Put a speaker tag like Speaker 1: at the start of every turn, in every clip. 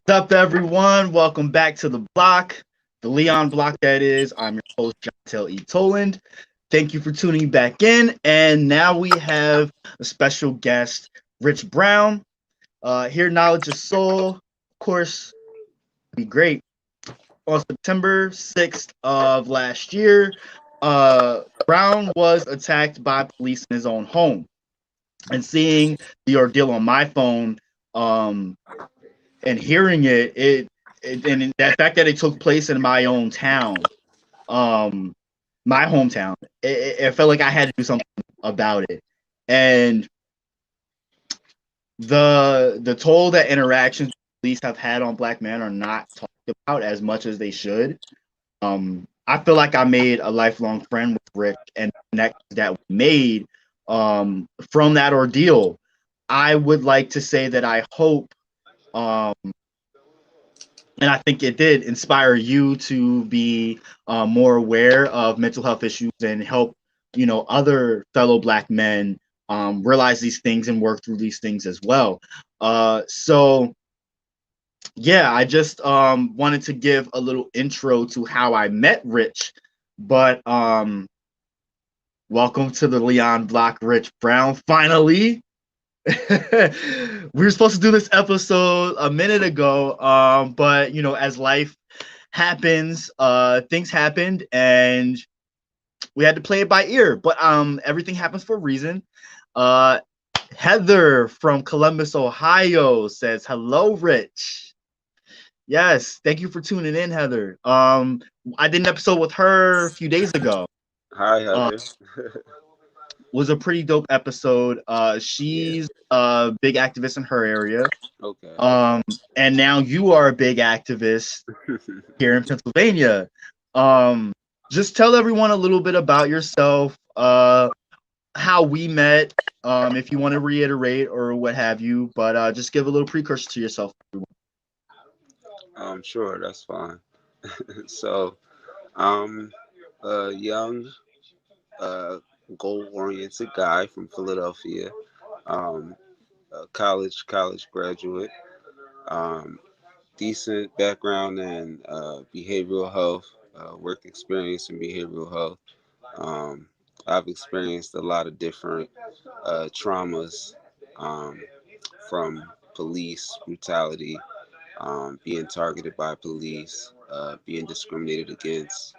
Speaker 1: What's up, everyone? Welcome back to the block, the Leon block that is. I'm your host, Jontel E. Toland. Thank you for tuning back in. And now we have a special guest, Rich Brown. Here, Knowledge is Soul. Of course, be great. On September 6th of last year, Brown was attacked by police in his own home. And seeing the ordeal on my phone, um, and hearing it and that fact that it took place in my own town, um, my hometown, it felt like I had to do something about it. And the toll that interactions police have had on black men are not talked about as much as they should. I feel like I made a lifelong friend with Rick, and the connections that we made from that ordeal. I would like to say that I hope um, and I think it did inspire you to be more aware of mental health issues and help, other fellow black men realize these things and work through these things as well. So yeah, I just wanted to give a little intro to how I met Rich, but welcome to the Leon Block, Rich Brown. Finally, we were supposed to do this episode a minute ago, but as life happens, things happened, and we had to play it by ear. But everything happens for a reason. Uh, Heather from Columbus, Ohio says, "Hello, Rich." Yes, thank you for tuning in, Heather. I did an episode with her a few days ago.
Speaker 2: Hi,
Speaker 1: Uh,
Speaker 2: Heather.
Speaker 1: was a pretty dope episode.
Speaker 2: Yeah.
Speaker 1: She's a big activist in her area.
Speaker 2: Okay.
Speaker 1: Um, and now you are a big activist here in Pennsylvania. Um, just tell everyone a little bit about yourself, how we met, if you want to reiterate or what have you, but just give a little precursor to yourself.
Speaker 2: Sure, that's fine. So, I'm a young, uh, goal-oriented guy from Philadelphia. Um, a college graduate. Um, Decent background in behavioral health, work experience in behavioral health. Um, I've experienced a lot of different traumas, um, from police brutality, being targeted by police, being discriminated against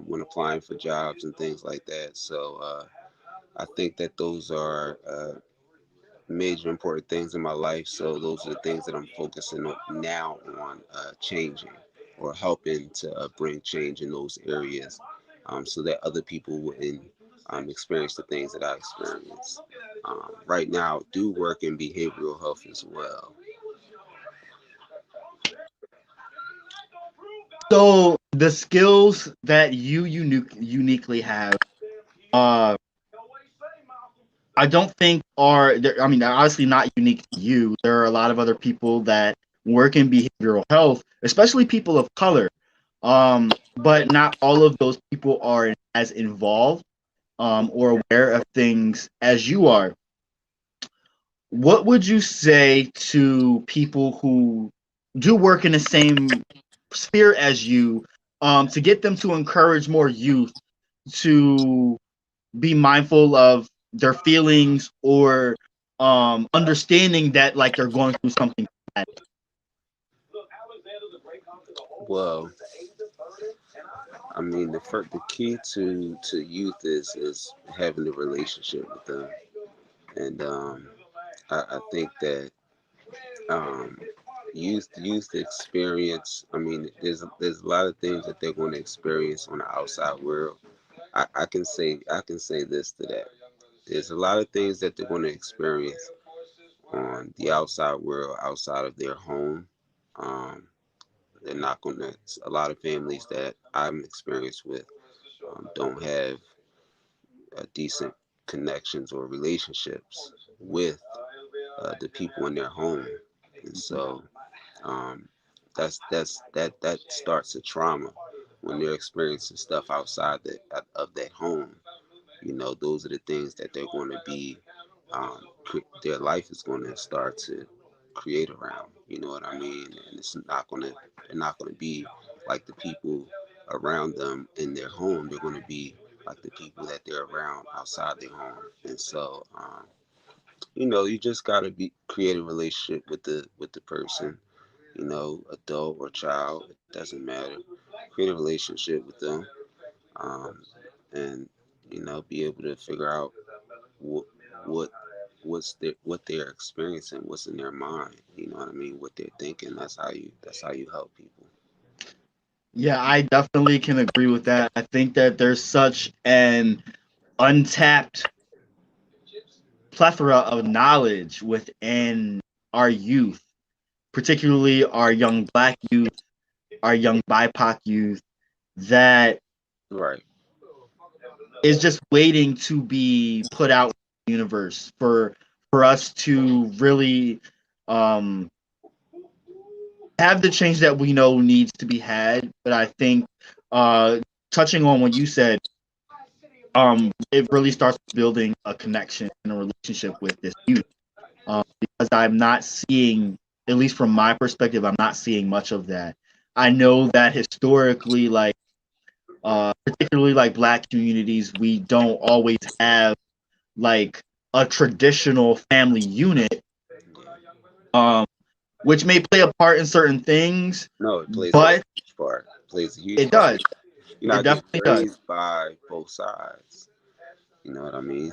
Speaker 2: when applying for jobs and things like that. So I think that those are major important things in my life. So those are the things that I'm focusing on now on changing or helping to bring change in those areas, so that other people wouldn't experience the things that I experienced. Right now, I do work in behavioral health as well.
Speaker 1: So the skills that you uniquely have, uh, I don't think are. I mean, they're obviously not unique to you. There are a lot of other people that work in behavioral health, especially people of color. But not all of those people are as involved or aware of things as you are. What would you say to people who do work in the same sphere as you, to get them to encourage more youth to be mindful of their feelings or understanding that like they're going through something bad?
Speaker 2: Well, I mean, the key to youth is having a relationship with them, and I think that um, youth experience. I mean, there's a lot of things that they're going to experience on the outside world. I can say this to that. There's a lot of things that they're going to experience on the outside world, outside of their home. Um, they're not going to. A lot of families that I'm experienced with don't have decent connections or relationships with the people in their home, and so um, that starts a trauma when they're experiencing stuff outside of that home. Those are the things that they're going to be. Their life is going to start to create around. You know what I mean? And it's not gonna they're not gonna be like the people around them in their home. They're gonna be like the people that they're around outside their home. And so, you just gotta be create a relationship with the person. Adult or child, it doesn't matter. Create a relationship with them, um, and be able to figure out what what what they're experiencing, what's in their mind. You know what I mean? What they're thinking. That's how you help people.
Speaker 1: Yeah, I definitely can agree with that. I think that there's such an untapped plethora of knowledge within our youth, particularly our young black youth, our young BIPOC youth, that
Speaker 2: Right.
Speaker 1: is just waiting to be put out in the universe for us to really um, have the change that we know needs to be had. But I think uh, touching on what you said, it really starts building a connection and a relationship with this youth. Because I'm not seeing, at least from my perspective, I'm not seeing much of that. I know that historically, like particularly like black communities, we don't always have like a traditional family unit, um, which may play a part in certain things,
Speaker 2: No, it plays a
Speaker 1: but
Speaker 2: huge part. It plays a huge
Speaker 1: it
Speaker 2: part.
Speaker 1: does.
Speaker 2: You're
Speaker 1: It
Speaker 2: not getting
Speaker 1: definitely does.
Speaker 2: raised by both sides. You know what I mean?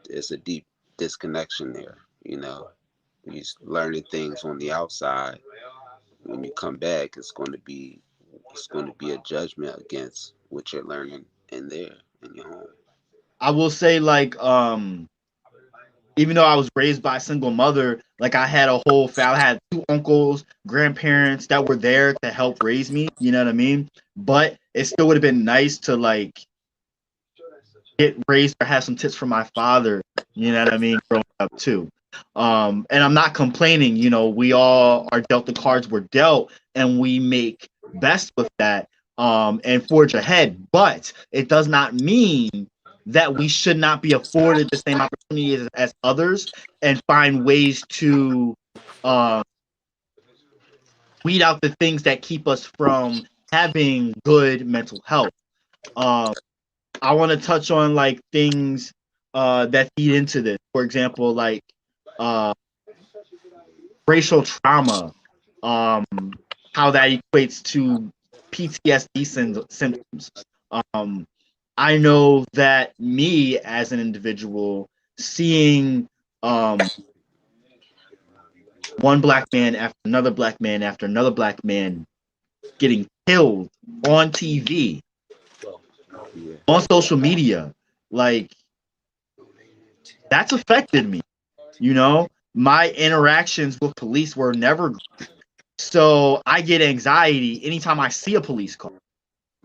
Speaker 2: It's a deep disconnection there. You're learning things on the outside. When you come back, it's going to be a judgment against what you're learning in there in your home.
Speaker 1: I will say like even though I was raised by a single mother, like I had a whole family. I had two uncles, grandparents that were there to help raise me. You know what I mean? But it still would have been nice to like get raised or have some tips from my father. You know what I mean? Growing up too. And I'm not complaining. You know, we all are dealt the cards we're dealt, and we make best with that. And forge ahead. But it does not mean that we should not be afforded the same opportunities as others and find ways to uh, weed out the things that keep us from having good mental health. Um, I want to touch on like things that feed into this. For example, like uh, racial trauma, um, how that equates to PTSD symptoms. Um, I know that me as an individual, seeing um, one black man after another black man after another black man getting killed on TV,
Speaker 2: Yeah,
Speaker 1: on social media, like that's affected me. You know, my interactions with police were never, so I get anxiety anytime I see a police car.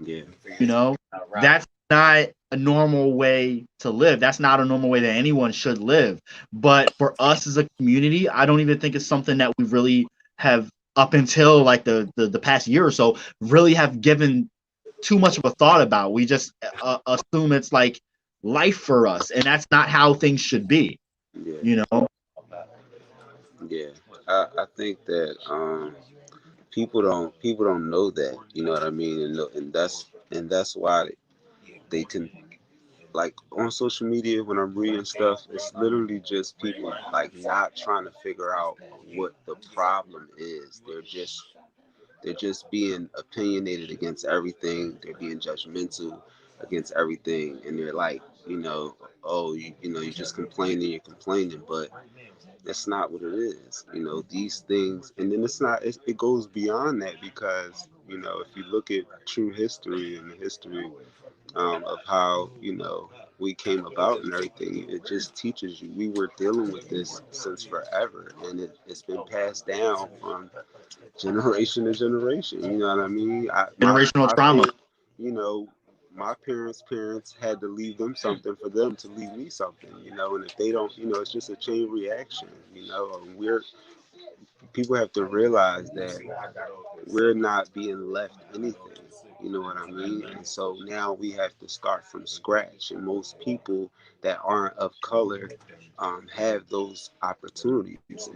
Speaker 2: yeah,
Speaker 1: You know, that's not a normal way to live. That's not a normal way that anyone should live. But for us as a community, I don't even think it's something that we really have up until like the past year or so really have given too much of a thought about. We just assume it's like life for us, and that's not how things should be.
Speaker 2: yeah,
Speaker 1: You know,
Speaker 2: yeah. I think that people don't know that. You know what I mean? And that's why they can, like, on social media when I'm reading stuff, it's literally just people like not trying to figure out what the problem is. They're just being opinionated against everything. They're being judgmental against everything, and they're like, oh, you're just complaining, you're complaining, but that's not what it is. These things, and then it goes beyond that because if you look at true history and the history of how we came about and everything, it just teaches you we were dealing with this since forever, and it's been passed down from generation to generation. You know what I mean?
Speaker 1: generational
Speaker 2: My
Speaker 1: trauma.
Speaker 2: parents, you know, my parents had to leave them something for them to leave me something. And if they don't, it's just a chain reaction. People have to realize that we're not being left anything. You know what I mean? And so now we have to start from scratch. And most people that aren't of color have those opportunities.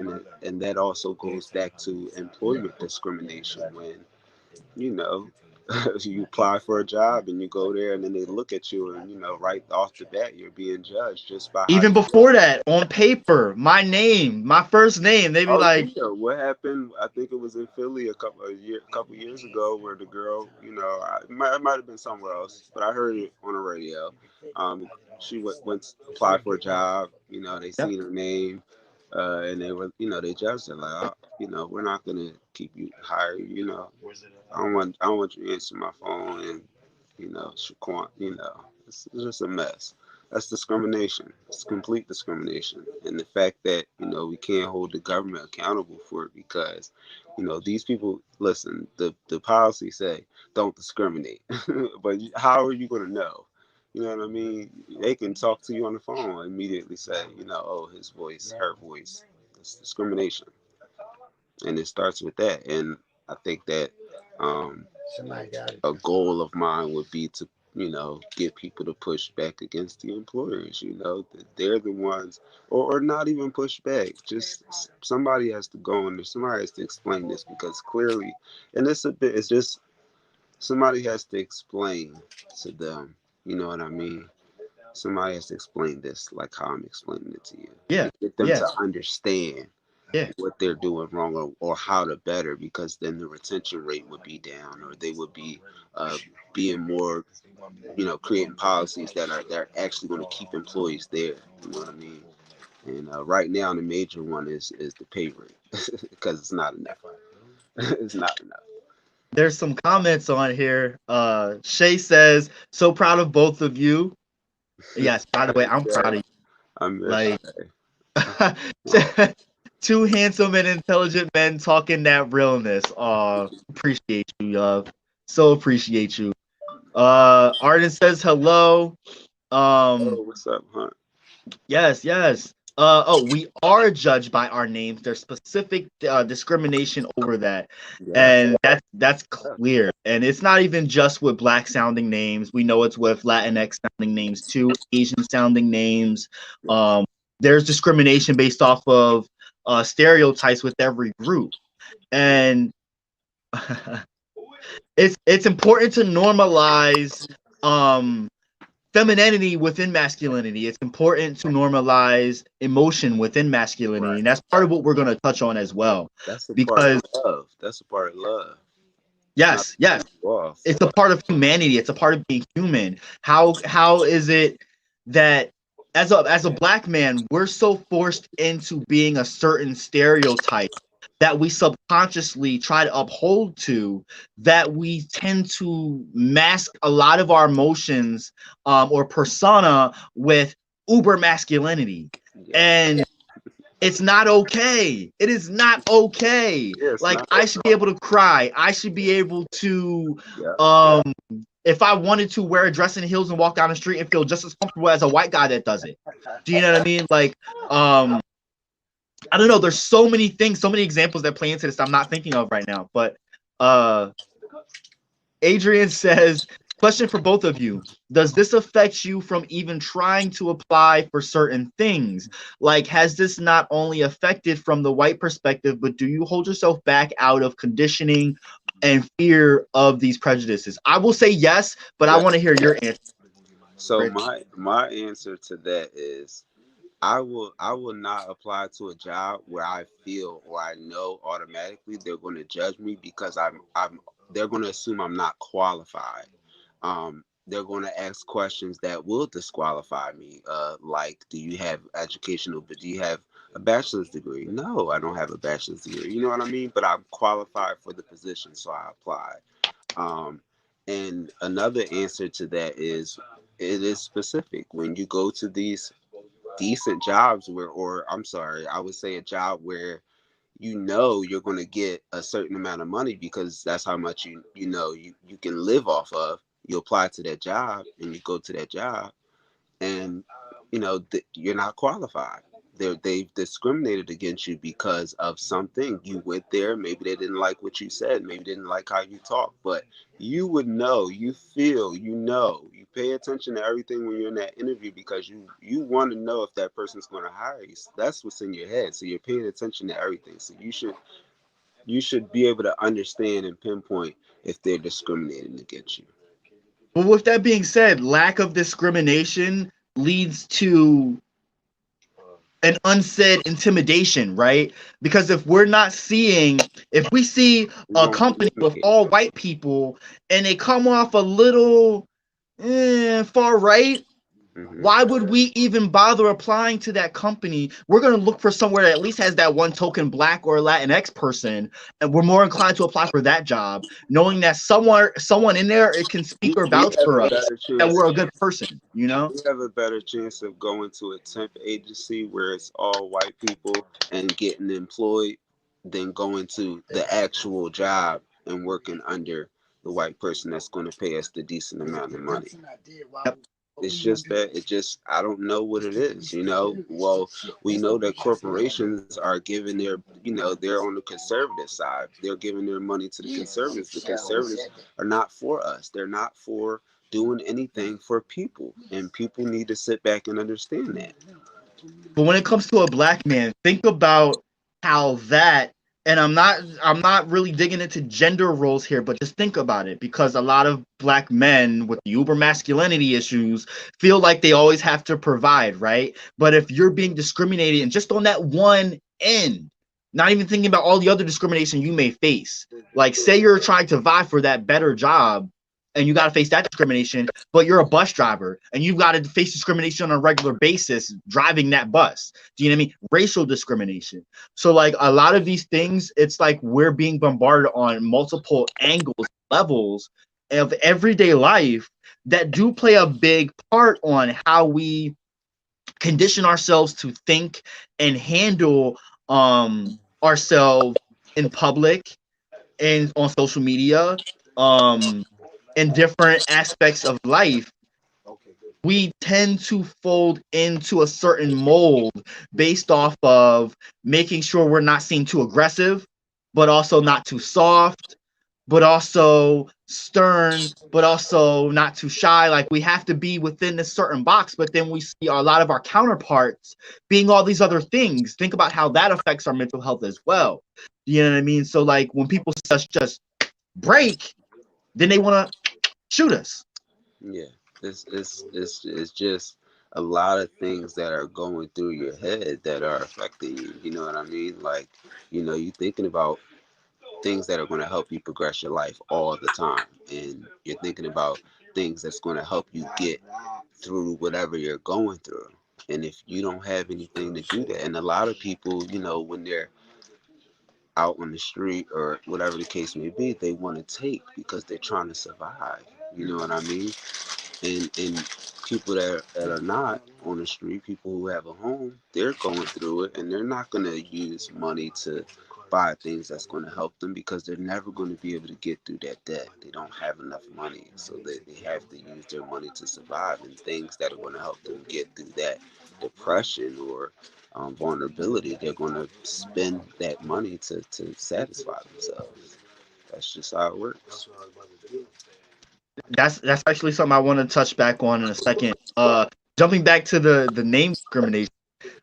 Speaker 2: And that also goes back to employment discrimination when, you know, you apply for a job and you go there and then they look at you and, right off the bat, you're being judged just by how
Speaker 1: Even
Speaker 2: you
Speaker 1: before
Speaker 2: look.
Speaker 1: that, on paper, my name, my first name, they'd be
Speaker 2: Oh
Speaker 1: like,
Speaker 2: yeah, what happened? I think it was in Philly couple years ago, where the girl, it might have been somewhere else, but I heard it on the radio. She went to apply for a job. They
Speaker 1: yep.
Speaker 2: seen her name, and they were, they judged her like, oh, we're not gonna keep you hired. I don't want you to answer my phone and Shaquan, it's just a mess. That's discrimination. It's complete discrimination. And the fact that, we can't hold the government accountable for it because, these people, listen, the policy say don't discriminate. But how are you going to know? You know what I mean? They can talk to you on the phone and immediately say, oh, his voice, her voice. It's discrimination. And it starts with that. And I think that um, a goal of mine would be to get people to push back against the employers. That they're the ones, or not even push back, just somebody has to go in there, somebody has to explain this, because clearly, and it's just somebody has to explain to them, you know what I mean? Somebody has to explain this like how I'm explaining it to you,
Speaker 1: Yeah,
Speaker 2: and get them
Speaker 1: yeah,
Speaker 2: to understand
Speaker 1: yeah.
Speaker 2: what they're doing wrong, or how to better, because then the retention rate would be down, or they would be being more, creating policies that are actually going to keep employees there. You know what I mean? And right now, the major one is the pay rate because it's not enough. It's not enough.
Speaker 1: There's some comments on here. Shay says, so proud of both of you. Yes, by the way, I'm
Speaker 2: Yeah,
Speaker 1: proud of you.
Speaker 2: I miss
Speaker 1: Like,
Speaker 2: Shay. Oh,
Speaker 1: two handsome and intelligent men talking that realness. Appreciate you, so appreciate you. Arden says hello. Um,
Speaker 2: what's up, Hunt?
Speaker 1: yes, yes. We are judged by our names. There's specific discrimination over that,
Speaker 2: Yes.
Speaker 1: and that's clear. And it's not even just with black sounding names. We know it's with Latinx sounding names too, Asian sounding names.
Speaker 2: Yes.
Speaker 1: Um, there's discrimination based off of stereotypes with every group, and it's important to normalize um femininity within masculinity. It's important to normalize emotion within masculinity,
Speaker 2: Right.
Speaker 1: and that's part of what we're going to touch on as well.
Speaker 2: That's a part
Speaker 1: Because
Speaker 2: of love. That's a part of love. It's not
Speaker 1: yes,
Speaker 2: to
Speaker 1: yes,
Speaker 2: turn you off,
Speaker 1: it's a
Speaker 2: but
Speaker 1: part of humanity. It's a part of being human. How is it that as a black man, we're so forced into being a certain stereotype that we subconsciously try to uphold to, that we tend to mask a lot of our emotions or persona with uber masculinity.
Speaker 2: yeah,
Speaker 1: And it's not okay. It is not okay.
Speaker 2: yeah, it's
Speaker 1: Like,
Speaker 2: not.
Speaker 1: I should be able to cry. I should be able to
Speaker 2: Yeah,
Speaker 1: um if I wanted to wear a dress and heels and walk down the street and feel just as comfortable as a white guy that does it. Do you know what I mean? Like, um, I don't know. There's so many things, so many examples that play into this I'm not thinking of right now. But uh Adrian says, question for both of you. Does this affect you from even trying to apply for certain things? Like, has this not only affected from the white perspective, but do you hold yourself back out of conditioning and fear of these prejudices? I will say yes, but I
Speaker 2: yeah.
Speaker 1: want to hear your answer,
Speaker 2: So
Speaker 1: Rich.
Speaker 2: my answer to that is I will not apply to a job where I feel or I know automatically they're going to judge me because I'm they're going to assume I'm not qualified. They're going to ask questions that will disqualify me. Like, do you have educational? But do you have a bachelor's degree? No, I don't have a bachelor's degree. You know what I mean? But I'm qualified for the position, so I applied. Um, and another answer to that is it is specific. When you go to these decent jobs where, or I'm sorry, I would say a job where you're going to get a certain amount of money because that's how much you can live off of. You apply to that job and you go to that job and you're not qualified. they've discriminated against you because of something. You went there, maybe they didn't like what you said, maybe they didn't like how you talk, but you would know, you feel, you pay attention to everything when you're in that interview because you want to know if that person's going to hire you. So that's what's in your head. So you're paying attention to everything. So you should be able to understand and pinpoint if they're discriminating against you.
Speaker 1: But with that being said, lack of discrimination leads to an unsaid intimidation, right? Because if we see
Speaker 2: We're
Speaker 1: a
Speaker 2: going to
Speaker 1: company with
Speaker 2: communicate.
Speaker 1: all white people and they come off a little far right,
Speaker 2: Hmm.
Speaker 1: why would we even bother applying to that company? We're going to look for somewhere that at least has that one token black or Latinx person, and we're more inclined to apply for that job, knowing that someone in there it can speak or
Speaker 2: We
Speaker 1: vouch
Speaker 2: have
Speaker 1: for
Speaker 2: a
Speaker 1: us
Speaker 2: better
Speaker 1: that
Speaker 2: chance.
Speaker 1: we're a good person, you know?
Speaker 2: We have a better chance of going to a temp agency where it's all white people and getting employed than going to the actual job and working under the white person that's going to pay us the decent amount of money.
Speaker 1: Yep.
Speaker 2: It's just that I don't know what it is. Well, we know that corporations are giving they're on the conservative side. They're giving their money to the conservatives. The conservatives are not for us. They're not for doing anything for people, and people need to sit back and understand that.
Speaker 1: But when it comes to a black man, think about how that and I'm not really digging into gender roles here, but just think about it because a lot of black men with the uber masculinity issues feel like they always have to provide, right? But if you're being discriminated and just on that one end, not even thinking about all the other discrimination you may face, like say you're trying to vie for that better job and you got to face that discrimination, but you're a bus driver and you've got to face discrimination on a regular basis driving that bus. Do you know what I mean? Racial discrimination. So, like a lot of these things, it's like we're being bombarded on multiple angles, levels of everyday life that do play a big part on how we condition ourselves to think and handle ourselves in public and on social media, um, in different aspects of life. We tend to fold into a certain mold based off of making sure we're not seen too aggressive, but also not too soft, but also stern, but also not too shy. Like we have to be within a certain box, but then we see a lot of our counterparts being all these other things. Think about how that affects our mental health as well. You know what I mean? So like when people just break, then they want to shoot us.
Speaker 2: Yeah, it's just a lot of things that are going through your head that are affecting you. You know what I mean? Like, you thinking about things that are going to help you progress your life all the time, and you're thinking about things that's going to help you get through whatever you're going through. And if you don't have anything to do that, and a lot of people, when they're out on the street or whatever the case may be, they want to take because they're trying to survive. You know what I mean? And people that are not on the street, people who have a home, they're going through it, and they're not going to use money to buy things that's going to help them because they're never going to be able to get through that debt. They don't have enough money, so they have to use their money to survive, and things that are going to help them get through that depression or vulnerability, they're going to spend that money to satisfy themselves. That's just how it works.
Speaker 1: That's actually something I want to touch back on in a second. Jumping back to the name discrimination.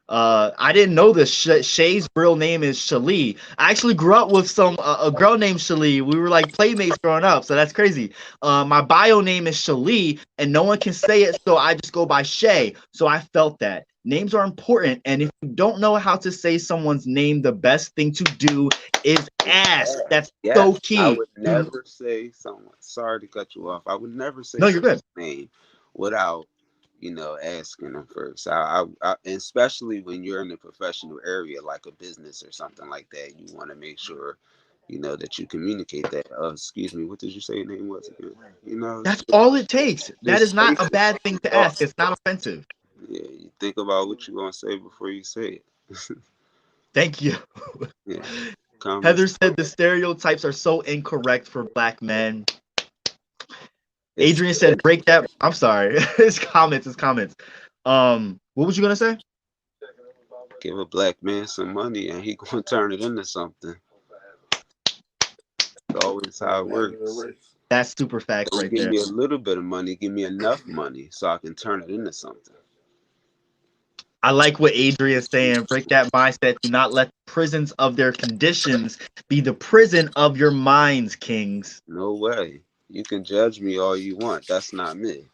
Speaker 1: I didn't know this. Shay's real name is Shalee. I actually grew up with a girl named Shalee. We were like playmates growing up, so that's crazy. My bio name is Shalee, and no one can say it, so I just go by Shay. So I felt that names are important, and if you don't know how to say someone's name, the best thing to do is ask. That's so
Speaker 2: Yes, I
Speaker 1: key.
Speaker 2: would never say someone. Sorry to cut you off. I would never say
Speaker 1: No, you're good.
Speaker 2: someone's name without, asking them first. Especially when you're in a professional area like a business or something like that, you want to make sure, that you communicate that. Excuse me, what did you say your name was again?
Speaker 1: That's all it takes. That is
Speaker 2: Just say
Speaker 1: not a bad thing to
Speaker 2: thought.
Speaker 1: ask. It's not offensive.
Speaker 2: Yeah, you think about what you're gonna say before you say it.
Speaker 1: Thank you.
Speaker 2: Yeah, comments.
Speaker 1: Heather said the stereotypes are so incorrect for black men.
Speaker 2: It's
Speaker 1: Adrian said break that. I'm sorry. It's comments. It's comments. What was you gonna say?
Speaker 2: Give a black man some money and he gonna turn it into something. It's always how it works.
Speaker 1: That's super facts
Speaker 2: Don't
Speaker 1: right
Speaker 2: give
Speaker 1: there.
Speaker 2: me a little bit of money, give me enough money so I can turn it into something.
Speaker 1: I like what Adrian's saying. Break that mindset. Do not let the prisons of their conditions be the prison of your minds, kings.
Speaker 2: No way. You can judge me all you want. That's not me.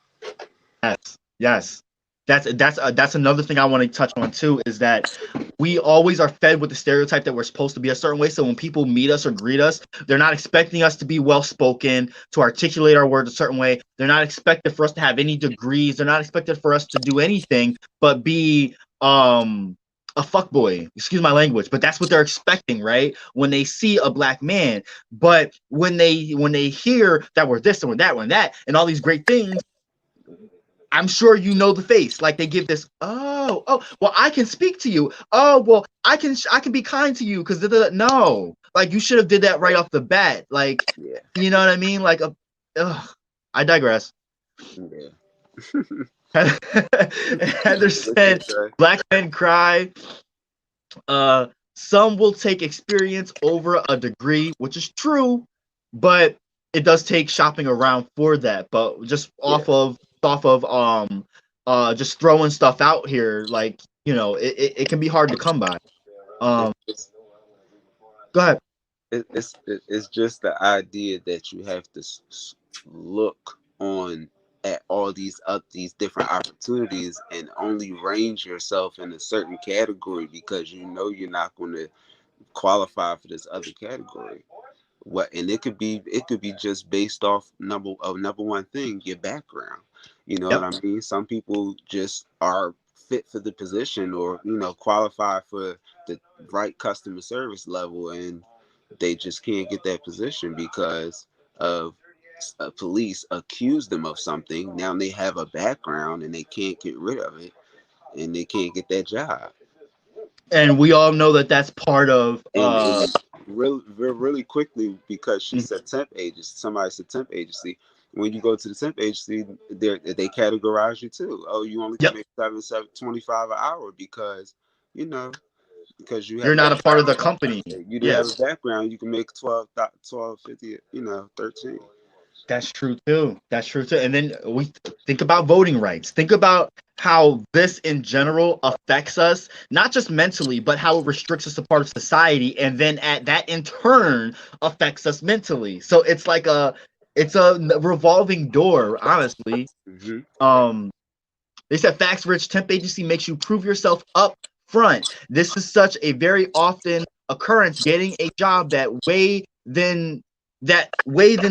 Speaker 1: Yes, yes. That's another thing I want to touch on too, is that we always are fed with the stereotype that we're supposed to be a certain way. So when people meet us or greet us, they're not expecting us to be well spoken, to articulate our words a certain way. They're not expected for us to have any degrees. They're not expected for us to do anything but be a fuckboy. Excuse my language, but that's what they're expecting, right? When they see a black man. But when they hear that we're this and we're that, we're that, and all these great things, I'm sure you know the face. Like they give this, oh, well, I can speak to you. Oh, well, I can be kind to you because no, like you should have did that right off the bat. Like,
Speaker 2: Yeah.
Speaker 1: you know what I mean? Like, I digress.
Speaker 2: Yeah.
Speaker 1: Heather
Speaker 2: What you
Speaker 1: said,
Speaker 2: say?
Speaker 1: "Black men cry. Uh, some will take experience over a degree, which is true, but it does take shopping around for that. But just
Speaker 2: Yeah.
Speaker 1: off of just throwing stuff out here, like it can be hard to come by.
Speaker 2: It's,
Speaker 1: Um,
Speaker 2: it's,
Speaker 1: go ahead.
Speaker 2: it's just the idea that you have to look on at all these different opportunities and only range yourself in a certain category because you know you're not going to qualify for this other category. What and it could be just based off number one thing, your background. You know
Speaker 1: Yep.
Speaker 2: what I mean? Some people just are fit for the position or qualify for the right customer service level, and they just can't get that position because of police accuse them of something. Now they have a background and they can't get rid of it, and they can't get that job.
Speaker 1: And we all know that that's part of
Speaker 2: And really quickly, because she
Speaker 1: mhm.
Speaker 2: said temp agency, somebody said temp agency. When you go to the temp agency, they categorize you too. Oh, you only can
Speaker 1: Yep.
Speaker 2: make 7.25 an hour because you know because you
Speaker 1: You're
Speaker 2: have
Speaker 1: not a
Speaker 2: that
Speaker 1: part of the
Speaker 2: background.
Speaker 1: company.
Speaker 2: You do
Speaker 1: Yeah.
Speaker 2: have a background. You can make 12.50. 13.
Speaker 1: That's true too. That's true too. And then we think about voting rights. Think about how this in general affects us, not just mentally, but how it restricts us to part of society, and then at that in turn affects us mentally. So it's a revolving door, honestly.
Speaker 2: Mm-hmm.
Speaker 1: Um, they said facts rich temp agency makes you prove yourself up front. This is such a very often occurrence getting a job that way than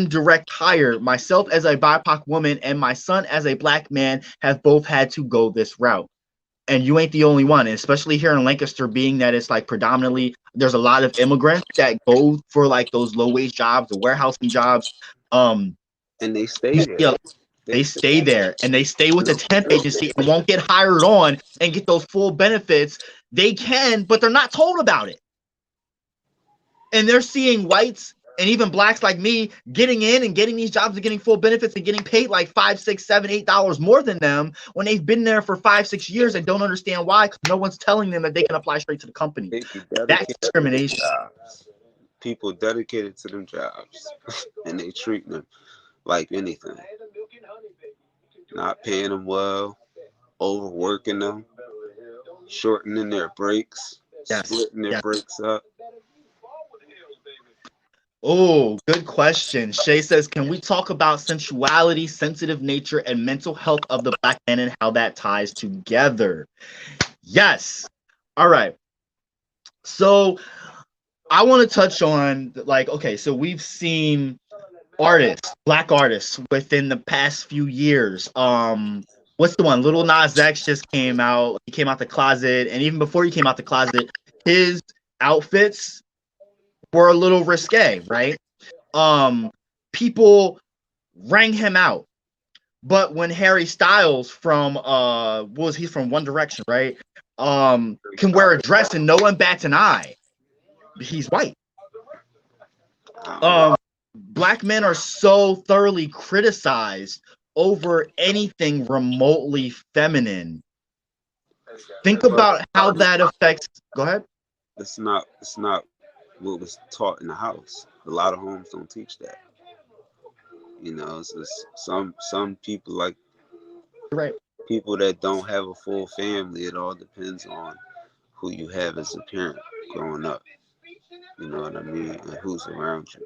Speaker 1: direct hire. Myself as a BIPOC woman and my son as a black man have both had to go this route. And you ain't the only one, and especially here in Lancaster, being that it's like predominantly there's a lot of immigrants that go for like those low wage jobs, the warehousing jobs. Um,
Speaker 2: And they
Speaker 1: you
Speaker 2: stay there.
Speaker 1: see a
Speaker 2: They
Speaker 1: they
Speaker 2: stay
Speaker 1: stay there and they stay with the temp agency and won't get hired on and get those full benefits. They can, but they're not told about it. And they're seeing whites and even blacks like me getting in and getting these jobs and getting full benefits and getting paid like $5, $6, $7, $8 more than them when they've been there for 5, 6 years and don't understand why, because no one's telling them that they can apply straight to the company.
Speaker 2: People
Speaker 1: That's
Speaker 2: dedicated to their
Speaker 1: discrimination.
Speaker 2: jobs. People dedicated to them jobs, and they treat them like anything. Not paying them well, overworking them, shortening their breaks,
Speaker 1: Yes.
Speaker 2: splitting their
Speaker 1: Yes.
Speaker 2: breaks up.
Speaker 1: Oh, good question. Shay says, can we talk about sensuality, sensitive nature, and mental health of the black man and how that ties together? Yes. All right. So I want to touch on like, okay, so we've seen artists, black artists within the past few years. What's the one? Little Nas X just came out. He came out the closet, and even before he came out the closet, his outfits were a little risque, right? Um, People rang him out. But when Harry Styles from what was he from One Direction, right? Can wear a dress and no one bats an eye. He's white.
Speaker 2: Um,
Speaker 1: Um, Black men are so thoroughly criticized over anything remotely feminine. Think
Speaker 2: But
Speaker 1: about how that affects. Go ahead.
Speaker 2: it's not what was taught in the house. A lot of homes don't teach that. It's some people like
Speaker 1: You're right.
Speaker 2: people that don't have a full family. It all depends on who you have as a parent growing up. You know what I mean? And who's around you.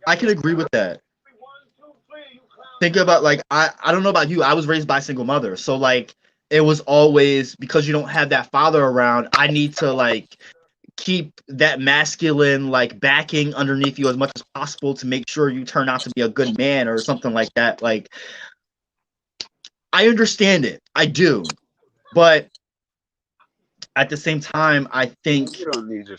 Speaker 1: I can agree with that. Think about like I don't know about you. I was raised by a single mother, so like it was always because you don't have that father around. I need to like keep that masculine like backing underneath you as much as possible to make sure you turn out to be a good man or something like that. Like I understand it, I do, but at the same time, I think
Speaker 2: You don't need your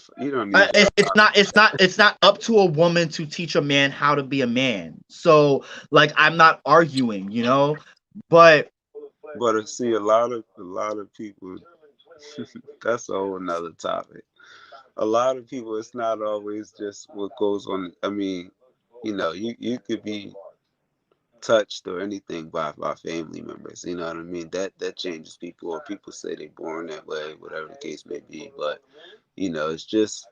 Speaker 1: it's not up to a woman to teach a man how to be a man. So like I'm not arguing, you know, but
Speaker 2: But see, a lot of people. That's a whole nother topic. A lot of people, it's not always just what goes on. I mean, you could be touched or anything by family members. You know what I mean? That changes people, or people say they're born that way, whatever the case may be. But it's just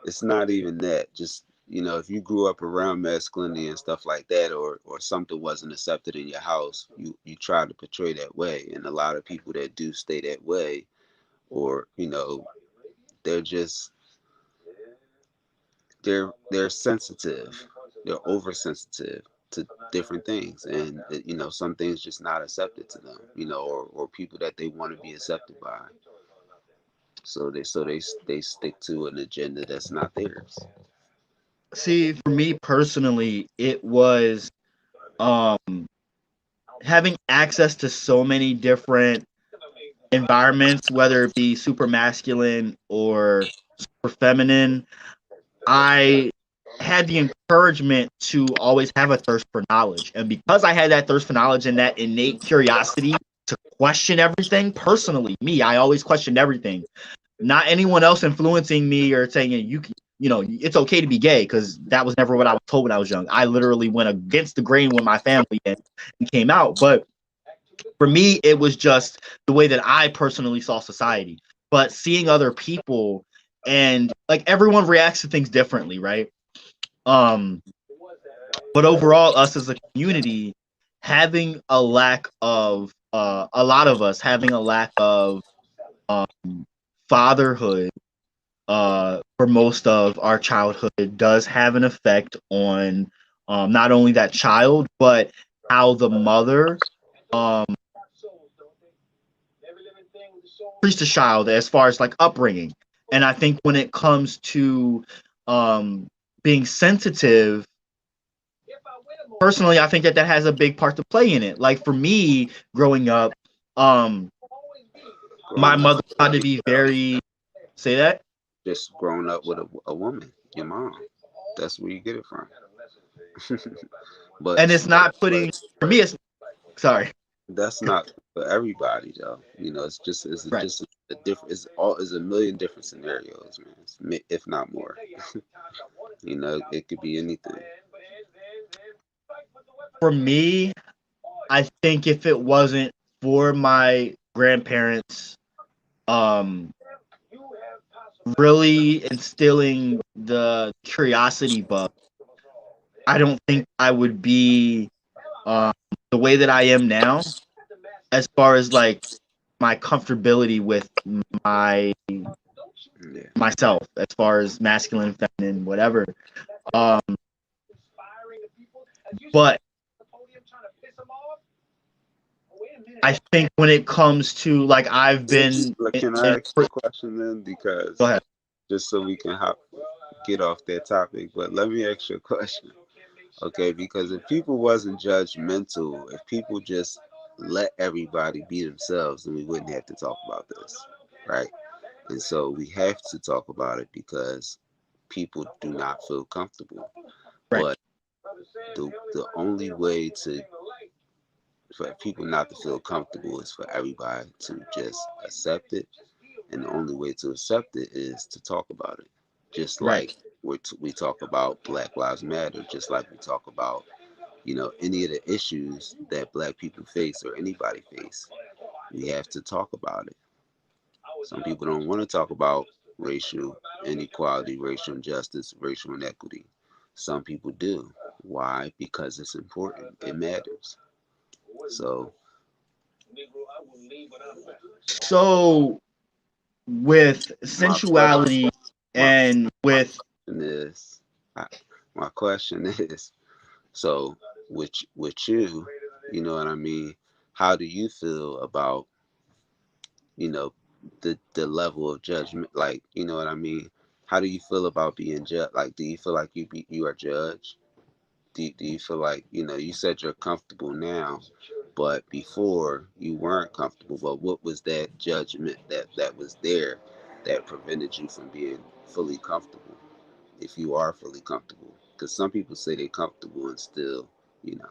Speaker 2: it's not even that. Just if you grew up around masculinity and stuff like that, or something wasn't accepted in your house, you try to portray that way. And a lot of people that do stay that way, or they're just they're sensitive, they're oversensitive to different things, and some things just not accepted to them, or people that they want to be accepted by. So they stick to an agenda that's not theirs.
Speaker 1: see, for me personally, it was um having access to so many different environments, whether it be super masculine or super feminine. I had the encouragement to always have a thirst for knowledge. And because I had that thirst for knowledge and that innate curiosity to question everything, personally, me, I always questioned everything. Not anyone else influencing me or saying you can, it's okay to be gay, because that was never what I was told when I was young. I literally went against the grain with my family and came out. But for me, it was just the way that I personally saw society. But seeing other people, and like everyone reacts to things differently, right? Um, but overall, us as a community having a lack of a lot of us having a lack of um, fatherhood for most of our childhood does have an effect on not only that child, but how the mother um, treats the child as far as like upbringing. And I think when it comes to um, being sensitive, personally, I think that that has a big part to play in it. Like for me, growing up, um, my
Speaker 2: Growing up
Speaker 1: mother tried to be very say that,
Speaker 2: just growing up with a woman, your mom. That's where you get it from. but
Speaker 1: and it's not putting for me. It's sorry,
Speaker 2: that's not for everybody though. It's
Speaker 1: right.
Speaker 2: just a different. It's a million different scenarios, man. If not more. It could be anything.
Speaker 1: For me, I think if it wasn't for my grandparents, um, really instilling the curiosity bug, I don't think I would be um, the way that I am now, as far as like my comfortability with my
Speaker 2: Yeah.
Speaker 1: myself, as far as masculine, feminine, whatever. Um, but I think when it comes to like I've been
Speaker 2: Can
Speaker 1: in
Speaker 2: I ask a question then?
Speaker 1: go
Speaker 2: Because
Speaker 1: ahead.
Speaker 2: just so we can get off that topic, but let me ask you a question. Okay, because if people wasn't judgmental, if people just let everybody be themselves, then we wouldn't have to talk about this, right? And so we have to talk about it because people do not feel comfortable.
Speaker 1: Right,
Speaker 2: But the only way to for people not to feel comfortable is for everybody to just accept it, and the only way to accept it is to talk about it. Just
Speaker 1: right,
Speaker 2: like we talk about Black Lives Matter, just like we talk about any of the issues that Black people face or anybody face, we have to talk about it. Some people don't want to talk about racial inequality, racial injustice, racial inequity. Some people do. Why? Because it's important. It matters. So
Speaker 1: So with
Speaker 2: my question,
Speaker 1: sensuality
Speaker 2: my,
Speaker 1: and
Speaker 2: my
Speaker 1: with
Speaker 2: question is, my question is, so with you, you know what I mean? How do you feel about, you know, the level of judgment? Like, you know what I mean? How do you feel about being judged? Like, do you feel like you are judged? Do you feel like, you know, you said you're comfortable now, but before you weren't comfortable? But what was that judgment that was there that prevented you from being fully comfortable? If you are fully comfortable, because some people say they're comfortable and still, you know.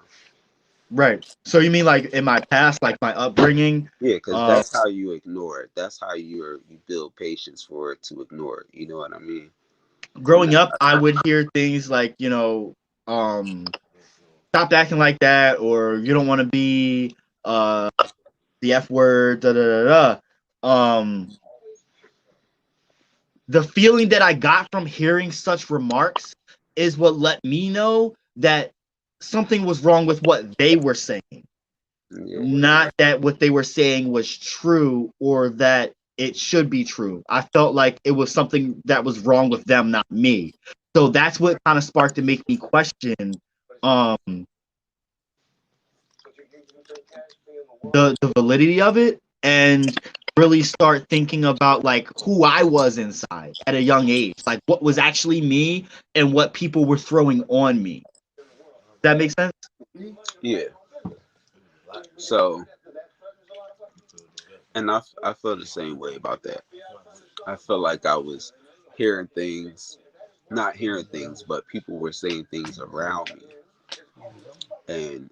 Speaker 1: right. So you mean like in my past, like my upbringing,
Speaker 2: Yeah, because
Speaker 1: uh,
Speaker 2: that's how you ignore it. That's how you build patience for it to ignore it. You know what I mean? And
Speaker 1: growing up, I would hear things like, um, stop acting like that, or you don't want to be uh the F word, da da da da. The feeling that I got from hearing such remarks is what let me know that something was wrong with what they were saying,
Speaker 2: yeah,
Speaker 1: not that what they were saying was true or that it should be true. I felt like it was something that was wrong with them, not me. So that's what kind of sparked to make me question um the validity of it, and really start thinking about like who I was inside at a young age, like what was actually me and what people were throwing on me. That makes sense?
Speaker 2: yeah. So, and I feel the same way about that. I feel like I was hearing things, not hearing things, but people were saying things around me,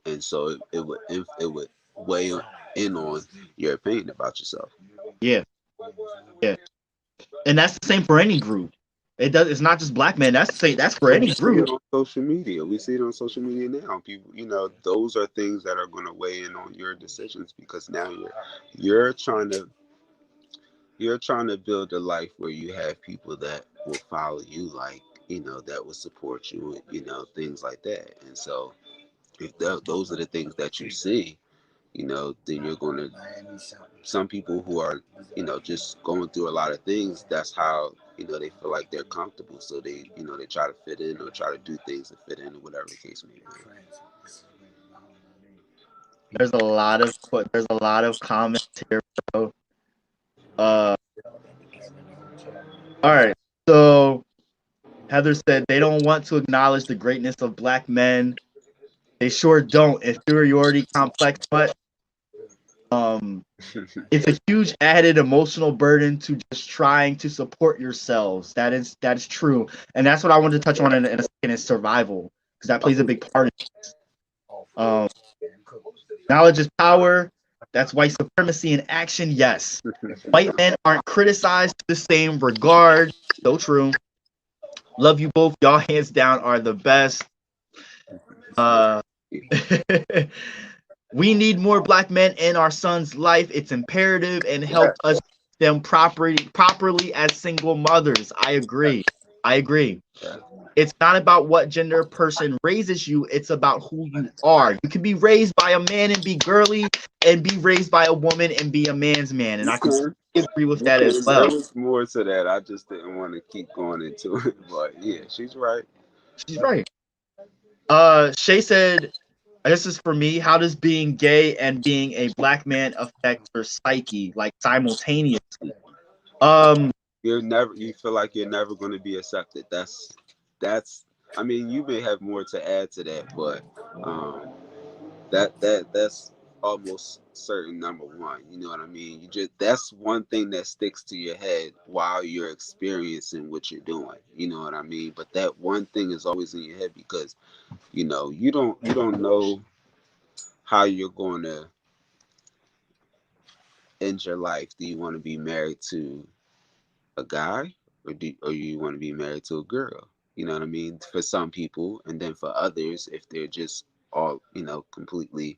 Speaker 2: and so it would weigh in on your opinion about yourself.
Speaker 1: Yeah, yeah. And that's the same for any group. It's not just black men. That's the same. That's for
Speaker 2: And we
Speaker 1: any
Speaker 2: see it
Speaker 1: group.
Speaker 2: on social media. We see it on social media now. People, you know, those are things that are going to weigh in on your decisions because now you're trying to you're trying to build a life where you have people that will follow you, like, you know, that will support you, you know, things like that. And so if those are the things that you see, you know, then you're going to, some people who are, you know, just going through a lot of things, that's how, you know, they feel like they're comfortable, so they, you know, they try to fit in or try to do things to fit in or whatever the case may be.
Speaker 1: There's a lot of comments here, bro. Uh, all right. So Heather said they don't want to acknowledge the greatness of black men. They sure don't. Inferiority complex, but um, it's a huge added emotional burden to just trying to support yourselves. That is true, and that's what I wanted to touch on in a second is survival, because that plays a big part in this. Knowledge is power. That's white supremacy in action. Yes, white men aren't criticized to the same regard. So true. Love you both. Y'all hands down are the best. Uh, we need more black men in our son's life. It's imperative and help us them properly as single mothers. I agree. I agree. It's not about what gender person raises you, it's about who you are. You can be raised by a man and be girly, and be raised by a woman and be a man's man. And I completely
Speaker 2: Okay.
Speaker 1: agree with that
Speaker 2: Okay,
Speaker 1: as
Speaker 2: there
Speaker 1: well.
Speaker 2: was more to that. I just didn't want to keep going into it, but yeah, she's right.
Speaker 1: She's right. Shay said, this is for me. How does being gay and being a black man affect your psyche, like simultaneously? Um,
Speaker 2: You feel like you're never going to be accepted. That's I mean, you may have more to add to that, but um that's almost certain number one. You know what I mean? You just, that's one thing that sticks to your head while you're experiencing what you're doing. You know what I mean? But that one thing is always in your head because, you know, you don't know how you're going to end your life. Do you want to be married to a guy, or you want to be married to a girl? You know what I mean? For some people, and then for others, if they're just all, you know, completely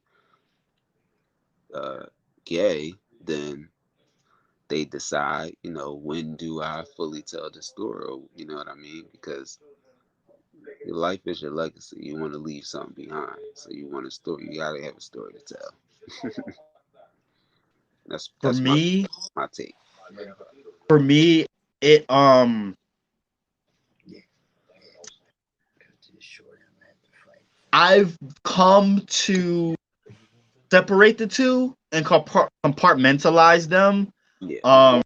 Speaker 2: uh, gay, then they decide, when do I fully tell the story, or, you know what I mean? Because your life is your legacy. You want to leave something behind, so you want a story. You gotta have a story to tell.
Speaker 1: For
Speaker 2: That's
Speaker 1: me,
Speaker 2: my take.
Speaker 1: for me, it I've come to separate the two and compartmentalize them.
Speaker 2: Yeah.
Speaker 1: Um,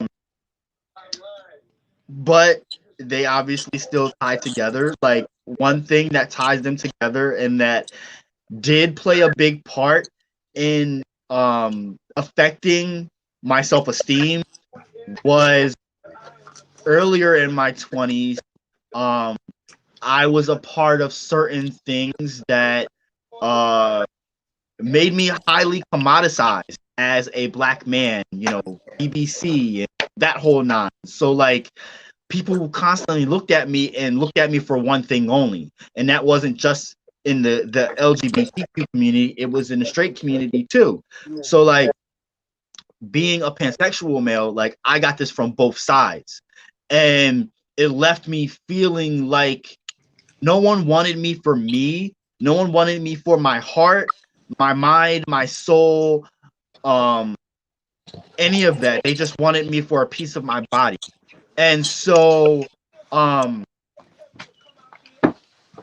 Speaker 1: but they obviously still tie together. Like one thing that ties them together and that did play a big part in affecting my self-esteem was earlier in my 20s. Um, I was a part of certain things that uh, made me highly commoditized as a black man, BBC and that whole nine. So like people constantly looked at me for one thing only, and that wasn't just in the LGBTQ community; it was in the straight community too. So like being a pansexual male, like I got this from both sides, and it left me feeling like no one wanted me for me. No one wanted me for my heart, my mind, my soul, um, any of that. They just wanted me for a piece of my body. And so, um,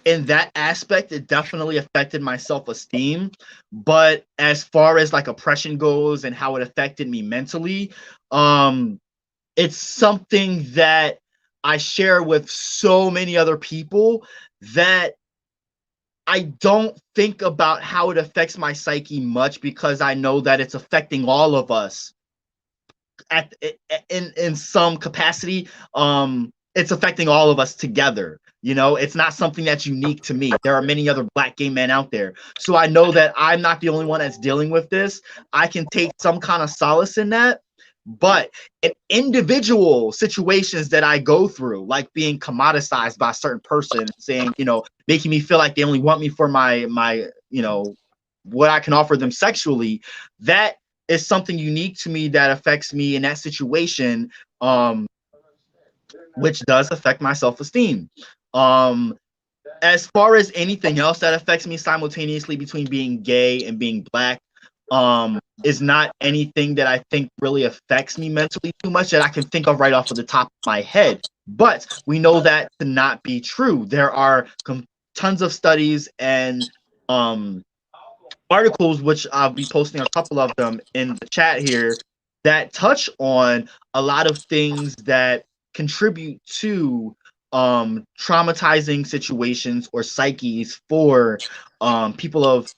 Speaker 1: in that aspect, it definitely affected my self-esteem. But as far as like oppression goes and how it affected me mentally, um, it's something that I share with so many other people that I don't think about how it affects my psyche much because I know that it's affecting all of us at in some capacity. It's affecting all of us together. It's not something that's unique to me. There are many other black gay men out there. So I know that I'm not the only one that's dealing with this. I can take some kind of solace in that. But in individual situations that I go through, like being commoditized by a certain person, saying, making me feel like they only want me for my what I can offer them sexually, that is something unique to me that affects me in that situation, um, which does affect my self-esteem. Um, as far as anything else that affects me simultaneously between being gay and being black, is not anything that I think really affects me mentally too much that I can think of right off of the top of my head. But we know that to not be true. There are tons of studies and um, articles, which I'll be posting a couple of them in the chat here, that touch on a lot of things that contribute to traumatizing situations or psyches for people of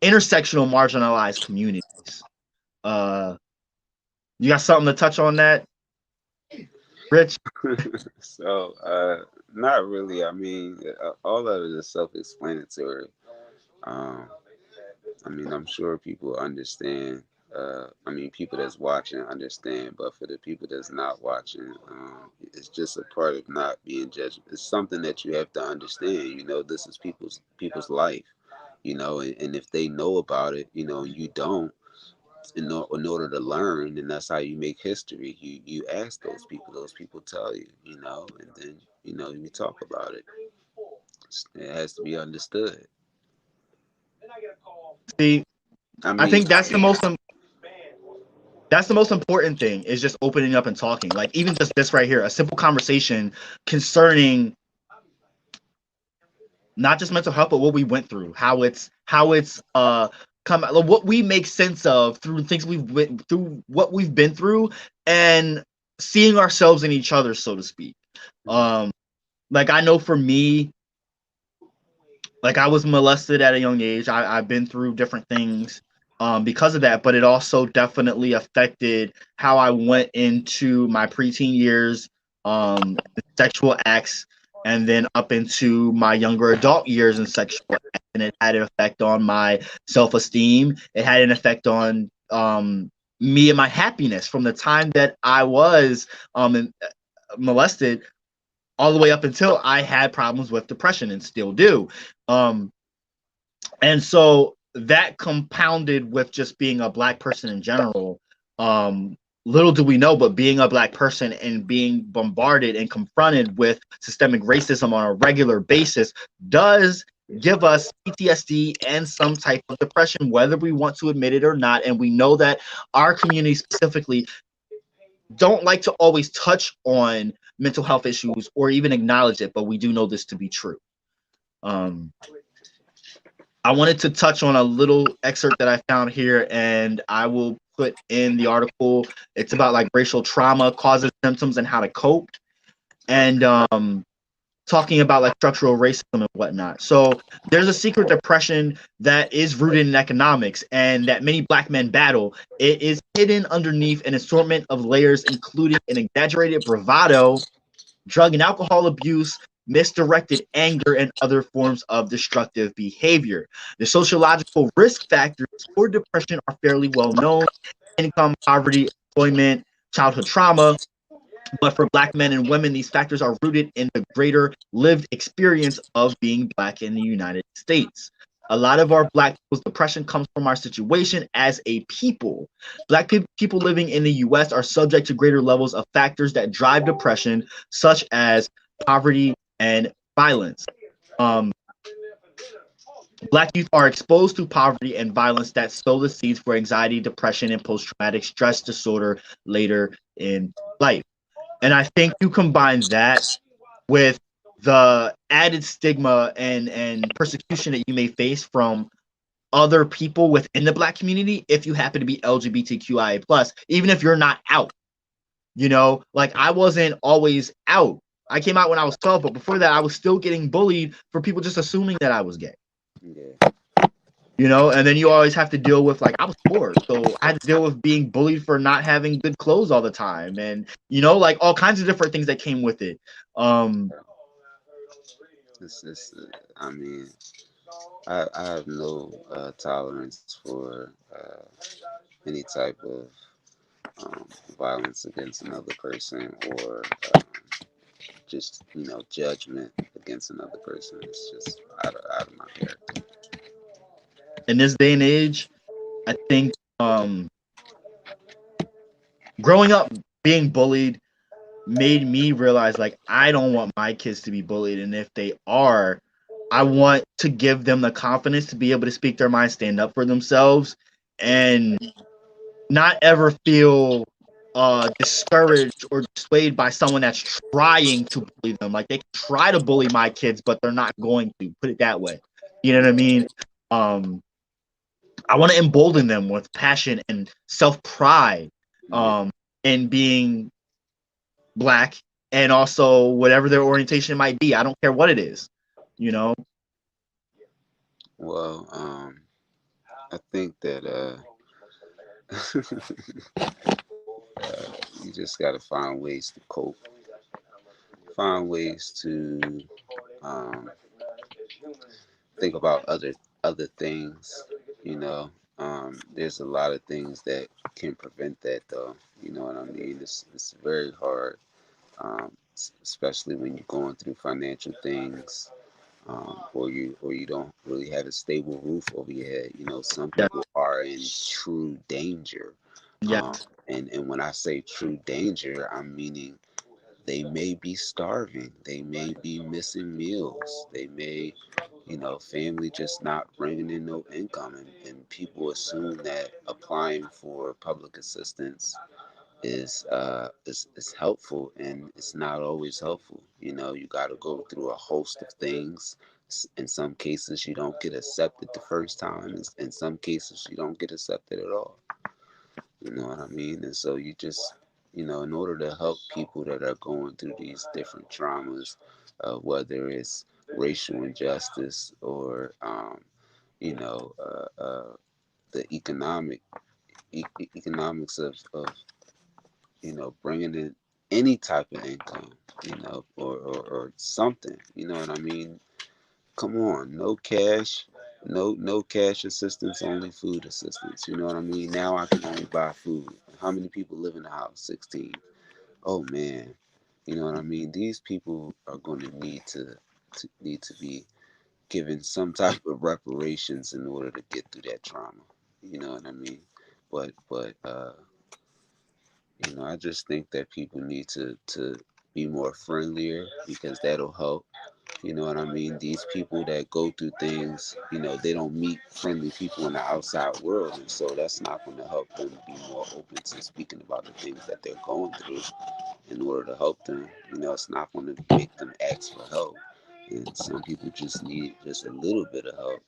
Speaker 1: intersectional marginalized communities. Uh, you got something to touch on that, Rich?
Speaker 2: So, not really. I mean, all of it is self-explanatory. Um, I mean, I'm sure people understand. I mean, people that's watching understand, but for the people that's not watching, it's just a part of not being judged. It's something that you have to understand. This is people's life. And if they know about it, you don't. In order to learn, and that's how you make history. You ask those people. Those people tell you. And then you talk about it. It has to be understood.
Speaker 1: See,
Speaker 2: I
Speaker 1: I
Speaker 2: mean,
Speaker 1: think that's the most important thing is just opening up and talking. Like even just this right here, a simple conversation concerning not just mental health, but what we went through, how it's come what we make sense of through things we've went through, what we've been through, and seeing ourselves in each other, so to speak. Um, like I know for me, like I was molested at a young age. I've been through different things because of that, but it also definitely affected how I went into my preteen years, sexual acts, and then up into my younger adult years in sexual acts. And it had an effect on my self-esteem. It had an effect on me and my happiness from the time that I was molested all the way up until I had problems with depression and still do. Um, and so that compounded with just being a black person in general, um, little do we know, but being a black person and being bombarded and confronted with systemic racism on a regular basis does give us PTSD and some type of depression, whether we want to admit it or not. And we know that our community specifically don't like to always touch on mental health issues or even acknowledge it, but we do know this to be true. Um, I wanted to touch on a little excerpt that I found here, and I will put in the article. It's about like racial trauma, causes, symptoms, and how to cope, and talking about like structural racism and whatnot. So there's a secret depression that is rooted in economics and that many black men battle. It is hidden underneath an assortment of layers, including an exaggerated bravado, drug and alcohol abuse, misdirected anger, and other forms of destructive behavior. The sociological risk factors for depression are fairly well known: income, poverty, employment, childhood trauma. But for black men and women, these factors are rooted in the greater lived experience of being black in the United States. A lot of our black people's depression comes from our situation as a people. Black people living in the US are subject to greater levels of factors that drive depression, such as poverty and violence. Um, Black youth are exposed to poverty and violence that sow the seeds for anxiety, depression, and post traumatic stress disorder later in life. And I think you combine that with the added stigma and persecution that you may face from other people within the black community if you happen to be LGBTQIA plus, even if you're not out. Like I wasn't always out. I came out when I was 12, but before that, I was still getting bullied for people just assuming that I was gay.
Speaker 2: Yeah.
Speaker 1: And then you always have to deal with like I was poor, so I had to deal with being bullied for not having good clothes all the time, and like all kinds of different things that came with it.
Speaker 2: It's, I mean, I have no tolerance for any type of violence against another person or just judgment against another person. It's just out of my character.
Speaker 1: In this day and age, I think growing up being bullied made me realize like I don't want my kids to be bullied, and if they are, I want to give them the confidence to be able to speak their mind, stand up for themselves, and not ever feel discouraged or dissuaded by someone that's trying to bully them. Like they can try to bully my kids, but they're not going to. Put it that way. You know what I mean? Um, I want to embolden them with passion and self pride
Speaker 2: Yeah.
Speaker 1: in being black, and also whatever their orientation might be. I don't care what it is, you know.
Speaker 2: Well, I think that you just got to find ways to cope, find ways to um, think about other things. You know, there's a lot of things that can prevent that, though. You know what I mean? It's very hard, especially when you're going through financial things. Or you don't really have a stable roof over your head. You know, some
Speaker 1: Yeah,
Speaker 2: people are in true danger.
Speaker 1: yeah,
Speaker 2: Um, and when I say true danger, I'm meaning they may be starving, they may be missing meals, they may, family just not bringing in no income, and people assume that applying for public assistance is helpful, and it's not always helpful. You got to go through a host of things. In some cases you don't get accepted the first time. In some cases you don't get accepted at all. You know what I mean? And so you just, in order to help people that are going through these different traumas, whether it's racial injustice or you know the economics of bringing in any type of income, or something. You know what I mean? Come on, no cash, no cash assistance, only food assistance. You know what I mean? Now I can only buy food. How many people live in the house? 16. Oh man, you know what I mean? These people are going to need to be given some type of reparations in order to get through that trauma. You know what I mean? But I just think that people need to be more friendlier because that'll help. You know what I mean? These people that go through things, they don't meet friendly people in the outside world, and so that's not going to help them be more open to speaking about the things that they're going through in order to help them. It's not going to make them ask for help. And some people just need just a little bit of help,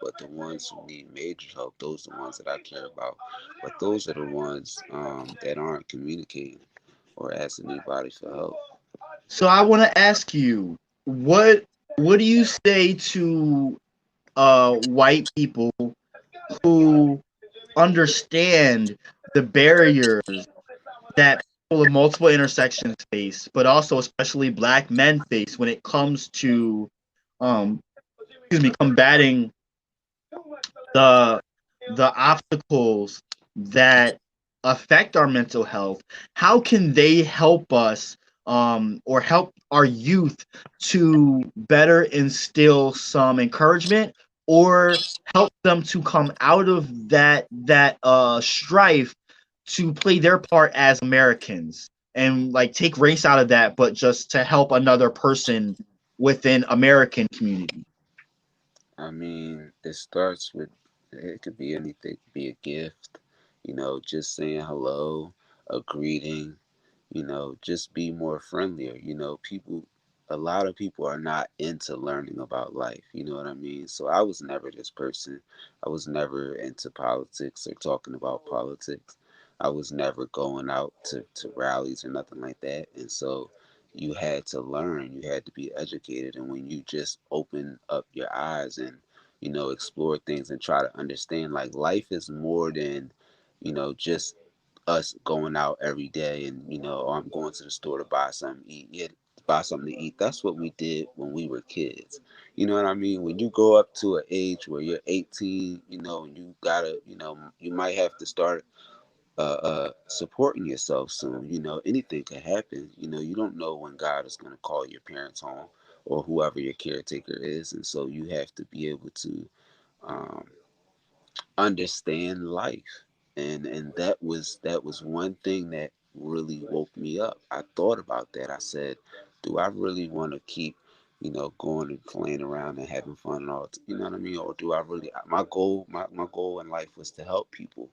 Speaker 2: but the ones who need major help, those are the ones that I care about. But those are the ones that aren't communicating or asking anybody for help.
Speaker 1: So I want to ask you, what what do you say to white people who understand the barriers that people of multiple intersections face, but also especially black men face when it comes to um combating the obstacles that affect our mental health? How can they help us, or help our youth to better instill some encouragement, or help them to come out of that strife, to play their part as Americans, and like take race out of that, but just to help another person within American community?
Speaker 2: I mean, it starts with it could be anything, it could be a gift, just saying hello, a greeting, just be more friendlier. A lot of people are not into learning about life. You know what I mean? So I was never this person. I was never into politics or talking about politics. I was never going out to rallies or nothing like that. And so you had to learn, you had to be educated. And when you just open up your eyes and, explore things and try to understand, like life is more than, just us going out every day and or I'm going to the store to buy something to eat. Yeah, buy something to eat. That's what we did when we were kids. You know what I mean? When you go up to an age where you're 18, you gotta, you might have to start supporting yourself soon. Anything can happen. You don't know when God is going to call your parents home or whoever your caretaker is, and so you have to be able to um, understand life. And that was one thing that really woke me up. I thought about that. I said, do I really want to keep going and playing around and having fun and all, you know what I mean? Or do I really, my goal in life was to help people,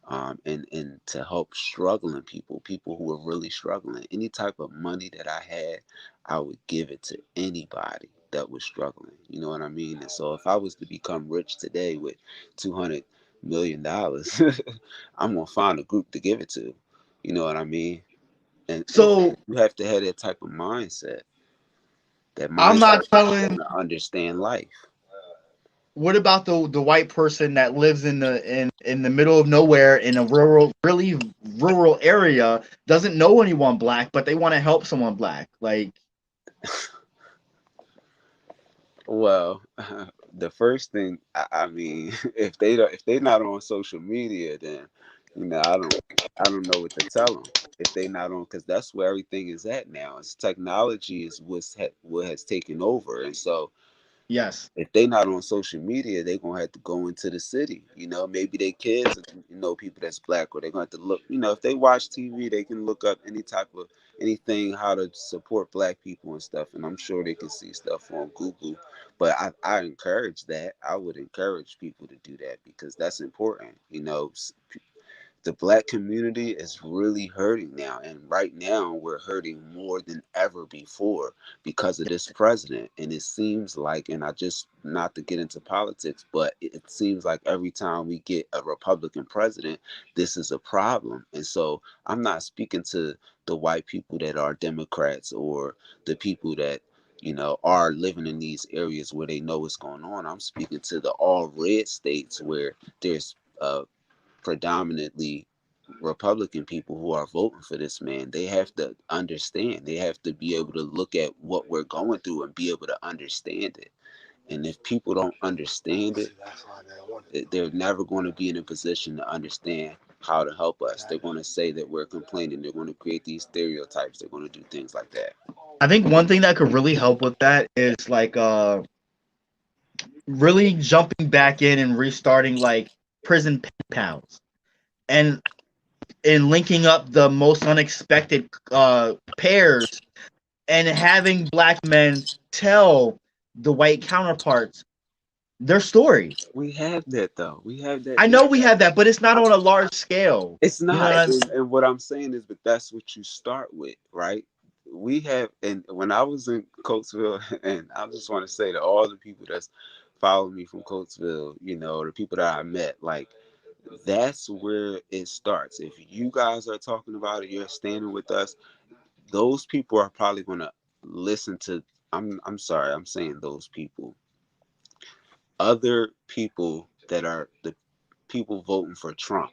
Speaker 2: and to help struggling people who are really struggling. Any type of money that I had, I would give it to anybody that was struggling. You know what I mean? And so if I was to become rich today with $200 million, I'm gonna find a group to give it to. You know what I mean? And
Speaker 1: So
Speaker 2: you have to have that type of mindset. That
Speaker 1: I'm
Speaker 2: mindset
Speaker 1: not
Speaker 2: to
Speaker 1: telling.
Speaker 2: want to understand life.
Speaker 1: What about the white person that lives in the middle of nowhere in a really rural area, doesn't know anyone black, but they want to help someone black? Like,
Speaker 2: Well, the first thing I mean, if they're not on social media, then I don't know what to tell them. If they not on, because that's where everything is at now. It's technology is what has taken over, and so
Speaker 1: yes,
Speaker 2: if they not on social media, they gonna have to go into the city. Maybe they kids, people that's black, or they're gonna have to look. If they watch TV, they can look up any type of anything how to support black people and stuff, and I'm sure they can see stuff on Google. But I encourage that. I would encourage people to do that because that's important. The black community is really hurting now, and right now we're hurting more than ever before because of this president. And it seems like, and I just, not to get into politics, but it seems like every time we get a Republican president, this is a problem. And so I'm not speaking to the white people that are Democrats or the people that are living in these areas where they know what's going on. I'm speaking to the all red states where there's predominantly Republican people who are voting for this man. They have to understand. They have to be able to look at what we're going through and be able to understand it. And if people don't understand it, they're never going to be in a position to understand how to help us. They're going to say that we're complaining. They're going to create these stereotypes. They're going to do things like that.
Speaker 1: I think one thing that could really help with that is like really jumping back in and restarting like prison pen pals. And in linking up the most unexpected pairs and having black men tell the white counterparts their story.
Speaker 2: We have that though. We have that.
Speaker 1: I know we have that, but it's not
Speaker 2: I,
Speaker 1: on a large scale.
Speaker 2: it's
Speaker 1: You know
Speaker 2: not.
Speaker 1: what I'm
Speaker 2: And what I'm saying is, but that's what you start with, right? We have, and when I was in Coatesville, and I just want to say to all the people that's followed me from Coatesville, the people that I met, like, that's where it starts. If you guys are talking about it, you're standing with us, those people are probably going to listen to. I'm sorry, I'm saying those people, other people that are the people voting for Trump,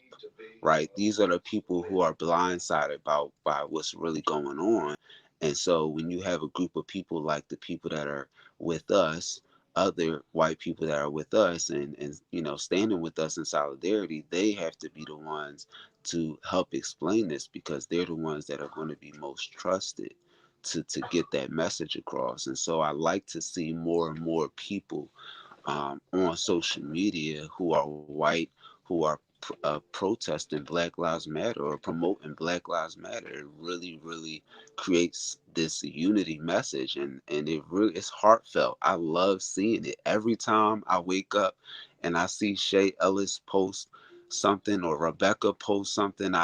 Speaker 2: right? These are the people who are blindsided by what's really going on. And so when you have a group of people like the people that are with us, other white people that are with us and standing with us in solidarity, they have to be the ones to help explain this because they're the ones that are going to be most trusted to get that message across. And so I like to see more and more people on social media who are white, who are protesting Black Lives Matter or promoting Black Lives Matter. It really, really creates this unity message, and it's heartfelt. I love seeing it every time I wake up and I see Shay Ellis post something or Rebecca post something.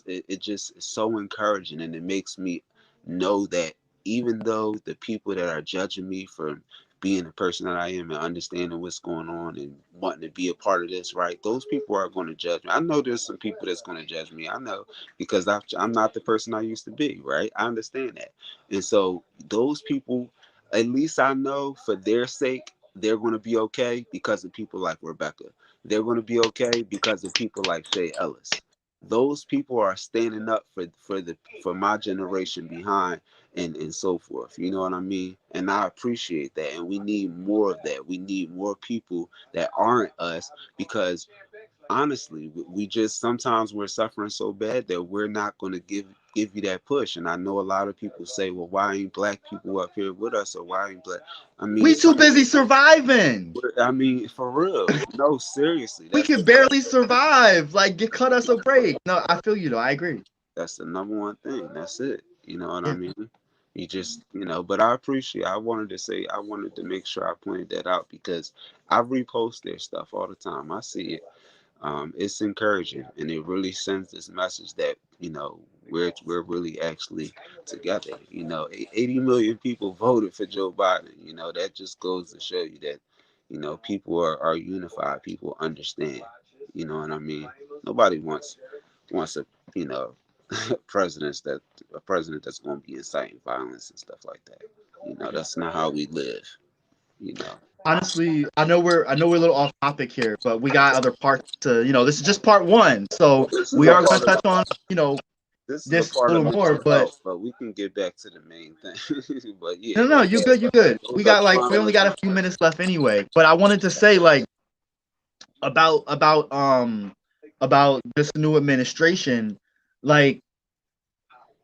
Speaker 2: It just is so encouraging, and it makes me know that even though the people that are judging me for being the person that I am and understanding what's going on and wanting to be a part of this, right? Those people are going to judge me. I know there's some people that's going to judge me. I know because I'm not the person I used to be, right? I understand that. And so those people, at least I know for their sake, they're going to be okay because of people like Rebecca. They're going to be okay because of people like Shay Ellis. Those people are standing up for my generation behind and so forth. You know what I mean? And I appreciate that. And we need more of that. We need more people that aren't us because honestly, we just sometimes we're suffering so bad that we're not going to give you that push. And I know a lot of people say, well, why ain't black people up here with us, or why ain't black? I mean,
Speaker 1: We too busy surviving.
Speaker 2: for real. No, seriously,
Speaker 1: We can barely survive. Like, cut us a break. No, I feel you though. I agree.
Speaker 2: that's the number one thing. That's it. You know what I
Speaker 1: Yeah.
Speaker 2: mean? You just, but I appreciate. I wanted to make sure I pointed that out because I repost their stuff all the time. I see it. It's encouraging, and it really sends this message that we're really actually together. 80 million people voted for Joe Biden. That just goes to show you that people are unified. People understand. You know what I mean? Nobody wants a you know a president that's going to be inciting violence and stuff like that. That's not how we live. You know,
Speaker 1: Honestly, I know we're a little off topic here, but we got other parts to. This is just part one,
Speaker 2: well,
Speaker 1: so
Speaker 2: this is
Speaker 1: we
Speaker 2: a
Speaker 1: are going
Speaker 2: part
Speaker 1: to
Speaker 2: of
Speaker 1: touch on
Speaker 2: this is a
Speaker 1: this a
Speaker 2: part of
Speaker 1: little more.
Speaker 2: mental
Speaker 1: But
Speaker 2: health, but we can get back to the main thing. But yeah,
Speaker 1: no, no, you good, you good. We
Speaker 2: those are
Speaker 1: got
Speaker 2: the
Speaker 1: like we only
Speaker 2: final.
Speaker 1: got a few minutes left anyway. But I wanted to say like about this new administration, like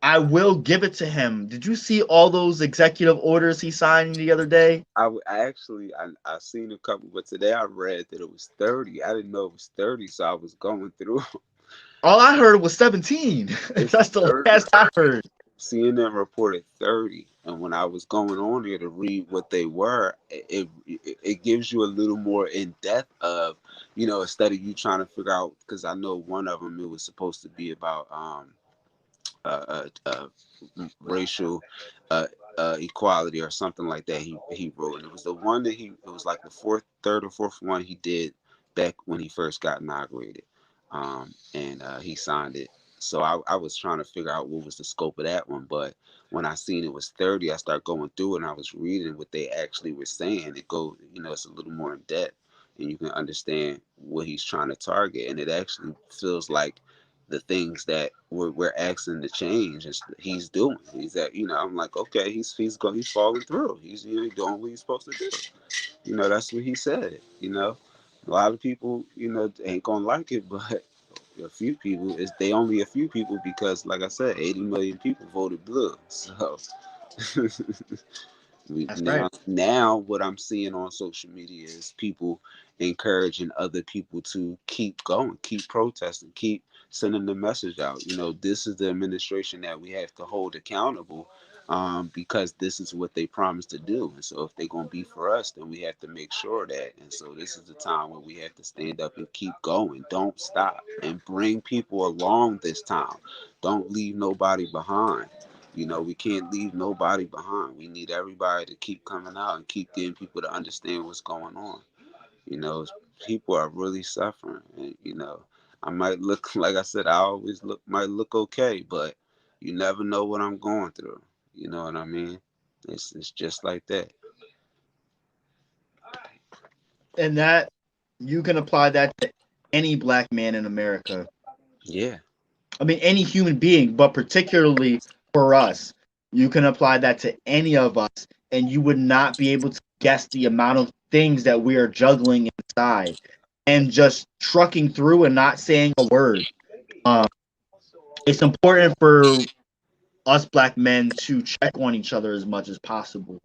Speaker 1: I will give it to him. Did you see all those executive orders he signed the other day?
Speaker 2: I actually I seen a couple, but today I read that it was 30. I didn't know it was 30, so I was going through.
Speaker 1: All I heard was 17.
Speaker 2: It's
Speaker 1: That's the
Speaker 2: 30.
Speaker 1: last I heard.
Speaker 2: CNN reported 30, and when I was going on there to read what they were, it gives you a little more in depth of, instead of you trying to figure out, because I know one of them, it was supposed to be about racial uh, equality or something like that. He wrote, and it was the one that it was like the third or fourth one he did back when he first got inaugurated, and he signed it. So I was trying to figure out what was the scope of that one, but when I seen it was 30, I started going through it and I was reading what they actually were saying. It goes, it's a little more in depth, and you can understand what he's trying to target, and it actually feels like the things that we're asking to change and he's doing. He's that I'm like, okay, he's following through. He's doing what he's supposed to do. That's what he said. A lot of people ain't gonna like it, but a few people is they only a few people because like I said, 80 million people voted blue. So
Speaker 1: That's right.
Speaker 2: now what I'm seeing on social media is people encouraging other people to keep going, keep protesting, keep sending the message out. This is the administration that we have to hold accountable, because this is what they promised to do. And so if they're going to be for us, then we have to make sure that. And so this is the time where we have to stand up and keep going. Don't stop, and bring people along this time. Don't leave nobody behind. We can't leave nobody behind. We need everybody to keep coming out and keep getting people to understand what's going on. You know, People are really suffering, and I might look like I said. I always might look okay, but you never know what I'm going through. You know what I mean? It's just like that.
Speaker 1: And that you can apply that to any black man in America.
Speaker 2: Yeah,
Speaker 1: I mean, any human being, but particularly for us, you can apply that to any of us, and you would not be able to guess the amount of things that we are juggling inside and just trucking through and not saying a word. Um, it's important for us black men to check on each other as much as possible.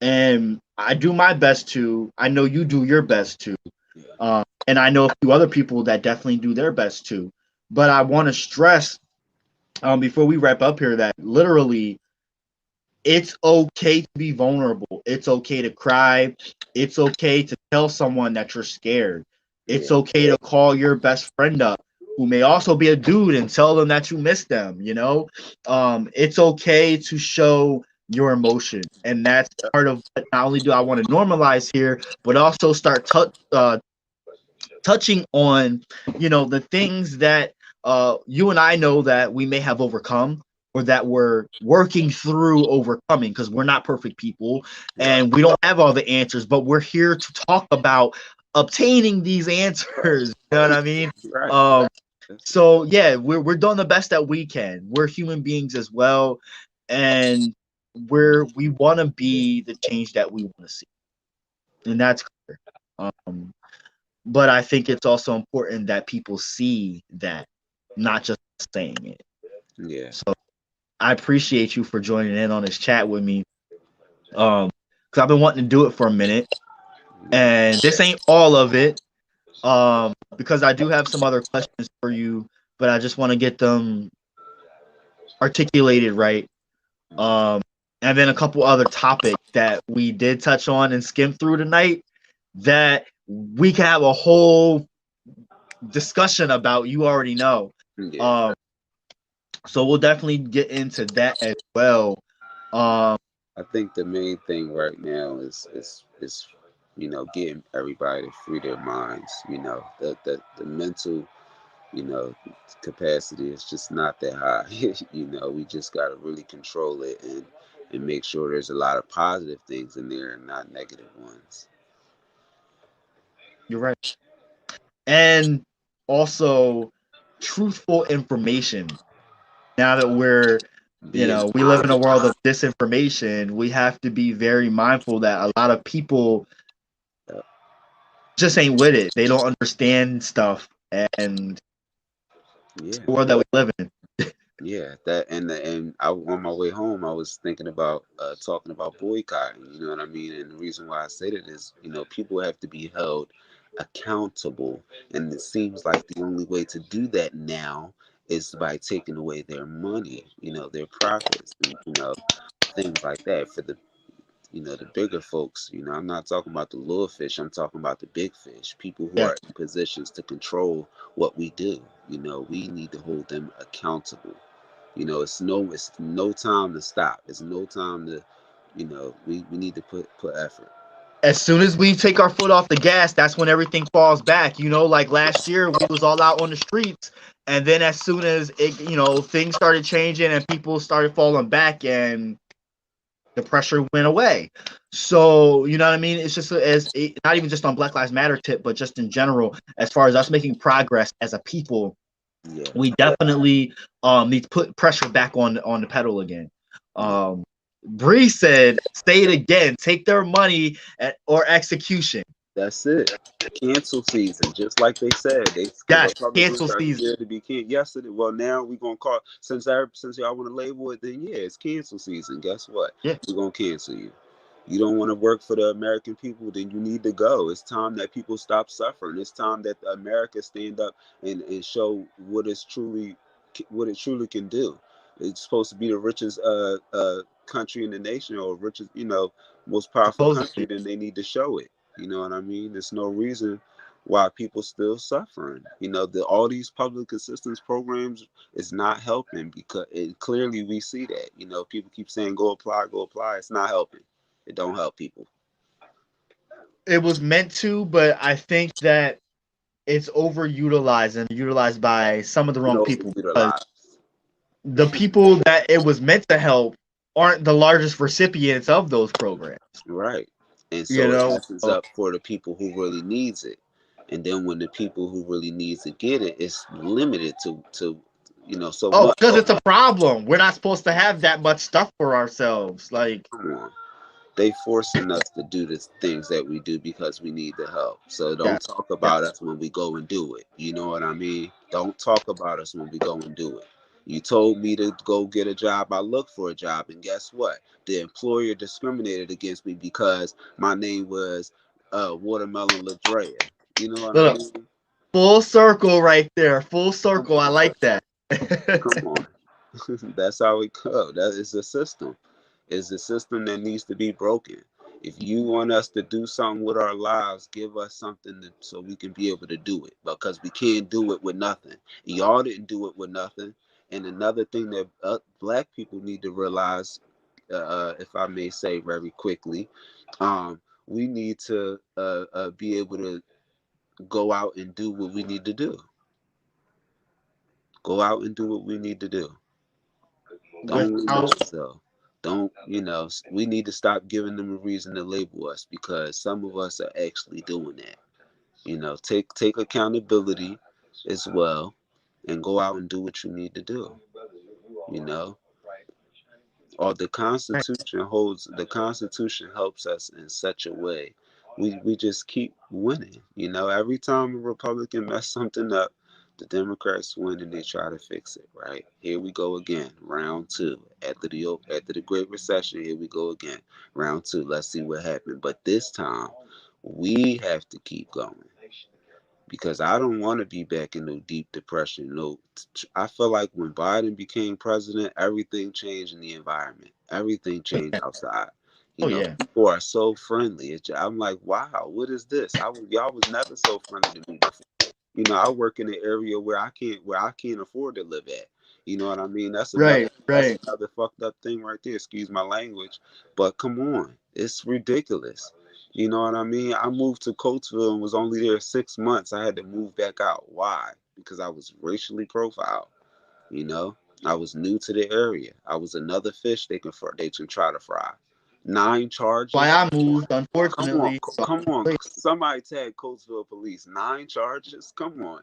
Speaker 1: And I do my best to. I know you do your best to.
Speaker 2: yeah,
Speaker 1: And I know a few other people that definitely do their best too. But I want to stress before we wrap up here that literally it's okay to be vulnerable. It's okay to cry. It's okay to tell someone that you're scared. It's
Speaker 2: yeah,
Speaker 1: okay to call your best friend up, who may also be a dude, and tell them that you miss them. It's okay to show your emotion, and that's part of what not only do I want to normalize here, but also start touching on, the things that you and I know that we may have overcome or that we're working through overcoming because we're not perfect people
Speaker 2: right,
Speaker 1: and we don't have all the answers, but we're here to talk about obtaining these answers. You know what I mean?
Speaker 2: right.
Speaker 1: Um,
Speaker 2: That's it.
Speaker 1: so yeah, we're doing the best that we can. We're human beings as well, and we want to be the change that we want to see, and that's clear. Um, but I think it's also important that people see that, not just saying it.
Speaker 2: Yeah,
Speaker 1: So I appreciate you for joining in on this chat with me. Because I've been wanting to do it for a minute,
Speaker 2: yeah,
Speaker 1: and this ain't all of it. Because I do have some other questions for you, but I just want to get them articulated right. Um, and then a couple other topics that we did touch on and skim through tonight that we can have a whole discussion about. You already know.
Speaker 2: yeah.
Speaker 1: Um, so we'll definitely get into that as well. Um,
Speaker 2: I think the main thing right now is getting everybody to free their minds. The mental you know capacity is just not that high. We just got to really control it, and make sure there's a lot of positive things in there and not negative ones.
Speaker 1: you're right. And also truthful information. Now that
Speaker 2: Being
Speaker 1: we live in a
Speaker 2: honest.
Speaker 1: world of disinformation, we have to be very mindful that a lot of people
Speaker 2: uh,
Speaker 1: just ain't with it. They don't understand stuff, and it's
Speaker 2: yeah,
Speaker 1: the world that we live in.
Speaker 2: yeah, that and I, on my way home, I was thinking about talking about boycotting. You know what I mean? And the reason why I say that is, people have to be held accountable, and it seems like the only way to do that now is by taking away their money, their profits, and things like that for the bigger folks. I'm not talking about the little fish. I'm talking about the big fish. People who
Speaker 1: Yeah.
Speaker 2: are in positions to control what we do. We need to hold them accountable. It's no time to stop. It's no time to, we need to put effort.
Speaker 1: As soon as we take our foot off the gas, that's when everything falls back. Like last year, we was all out on the streets, and then as soon as things started changing and people started falling back, and the pressure went away. So you know what I mean? It's just not even just on Black Lives Matter tip, but just in general, as far as us making progress as a people,
Speaker 2: Yeah,
Speaker 1: we definitely need to put pressure back on the pedal again.
Speaker 2: yeah.
Speaker 1: Um, Bree said, "Say it again. Take their money or execution."
Speaker 2: That's it. Cancel season, just like they said.
Speaker 1: Yes,
Speaker 2: Republicans
Speaker 1: cancel
Speaker 2: are
Speaker 1: season.
Speaker 2: scared to be canceled. Yesterday, well, now we're gonna call since y'all want to label it, then yeah, it's cancel season. Guess what?
Speaker 1: Yeah,
Speaker 2: We're gonna cancel you. You don't want to work for the American people, then you need to go. It's time that people stop suffering. It's time that America stand up and show what it truly can do. It's supposed to be the richest country in the nation, or richest, most powerful country.
Speaker 1: Supposedly.
Speaker 2: Then they need to show it. You know what I mean? There's no reason why people still suffering. All these public assistance programs is not helping, because clearly we see that. People keep saying go apply, go apply. It's not helping. It don't help people.
Speaker 1: It was meant to, but I think that it's overutilized and utilized by some of the
Speaker 2: You
Speaker 1: wrong
Speaker 2: know,
Speaker 1: people, because
Speaker 2: utilize.
Speaker 1: the people that it was meant to help aren't the largest recipients of those programs.
Speaker 2: Right. And
Speaker 1: You
Speaker 2: so it
Speaker 1: know,
Speaker 2: messes up for the people who really needs it. And then when the people who really needs to get it, it's limited to so
Speaker 1: oh,
Speaker 2: much.
Speaker 1: because
Speaker 2: Oh,
Speaker 1: it's a problem. We're not supposed to have that much stuff for ourselves. Like,
Speaker 2: come on. They forcing us to do the things that we do because we need the help. So
Speaker 1: yeah,
Speaker 2: don't talk
Speaker 1: yeah.
Speaker 2: about us when we go and do it. You know what I mean? Don't talk about us when we go and do it. You told me to go get a job. I looked for a job, and guess what? The employer discriminated against me because my name was Watermelon Ladrea. You know what I
Speaker 1: Look,
Speaker 2: mean?
Speaker 1: full circle right there. Full
Speaker 2: Come
Speaker 1: circle. I
Speaker 2: on,
Speaker 1: like that.
Speaker 2: come on. That's how it goes. That is a system. It's a system that needs to be broken. If you want us to do something with our lives, give us something so we can be able to do it. Because we can't do it with nothing. Y'all didn't do it with nothing. And another thing that black people need to realize, if I may say very quickly, we need to be able to go out and do what we need to do. Go out and do what we need to do. Don't limit
Speaker 1: Without
Speaker 2: yourself. Don't, we need to stop giving them a reason to label us, because some of us are actually doing that. Take accountability as well, and go out and do what you need to do. You know, or the Constitution helps us in such a way. We just keep winning. Every time a Republican mess something up, the Democrats win and they try to fix it. Right, here we go again, round two. After the Great Recession, here we go again, round two. Let's see what happened. But this time, we have to keep going, because I don't want to be back in no deep depression. No, I feel like when Biden became president, everything changed in the environment. Everything changed outside.
Speaker 1: oh yeah.
Speaker 2: People are so friendly. I'm like, wow, what is this? Y'all was never so friendly to me before. I work in an area where I can't afford to live at. You know what I mean? That's another
Speaker 1: Right,
Speaker 2: that's
Speaker 1: right.
Speaker 2: another fucked up thing right there. Excuse my language, but come on, it's ridiculous. You know what I mean? I moved to Coatesville and was only there 6 months. I had to move back out. Why? Because I was racially profiled. You know, I was new to the area. I was another fish they can try to fry. Nine
Speaker 1: Why
Speaker 2: charges.
Speaker 1: I moved,
Speaker 2: Come on,
Speaker 1: unfortunately. So,
Speaker 2: come on. Somebody tag Coatesville police. Nine charges. Come on,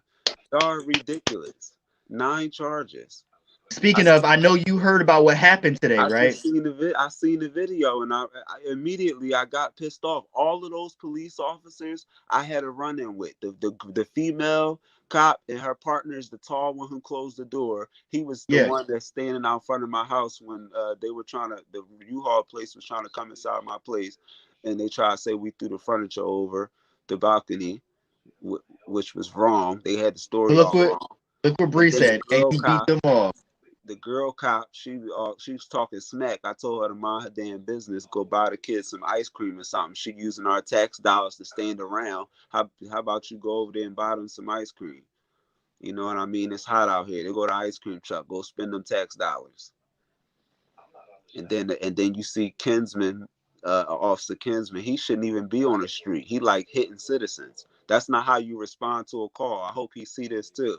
Speaker 2: y'all are ridiculous. Nine charges. I
Speaker 1: speaking of, I know you heard about what happened today,
Speaker 2: I
Speaker 1: right?
Speaker 2: just seen I seen the video, and I immediately I got pissed off. All of those police officers I had a run in with. The female cop and her partner is the tall one who closed the door. He was the
Speaker 1: Yeah.
Speaker 2: one that's standing out front of my house when they were the U-Haul place was trying to come inside my place, and they tried to say we threw the furniture over the balcony, which was wrong. They had the
Speaker 1: But
Speaker 2: story all wrong.
Speaker 1: look what
Speaker 2: And
Speaker 1: Bree
Speaker 2: then
Speaker 1: said, and he beat them all.
Speaker 2: the girl cop, she was talking smack. I told her to mind her damn business, go buy the kids some ice cream or something. She using our tax dollars to stand around. How about you go over there and buy them some ice cream? You know what I mean? It's hot out here. They go to ice cream truck, go spend them tax dollars. And then you see Kinsman, Officer Kinsman. He shouldn't even be on the street. He like hitting citizens. That's not how you respond to a call. I hope he see this too.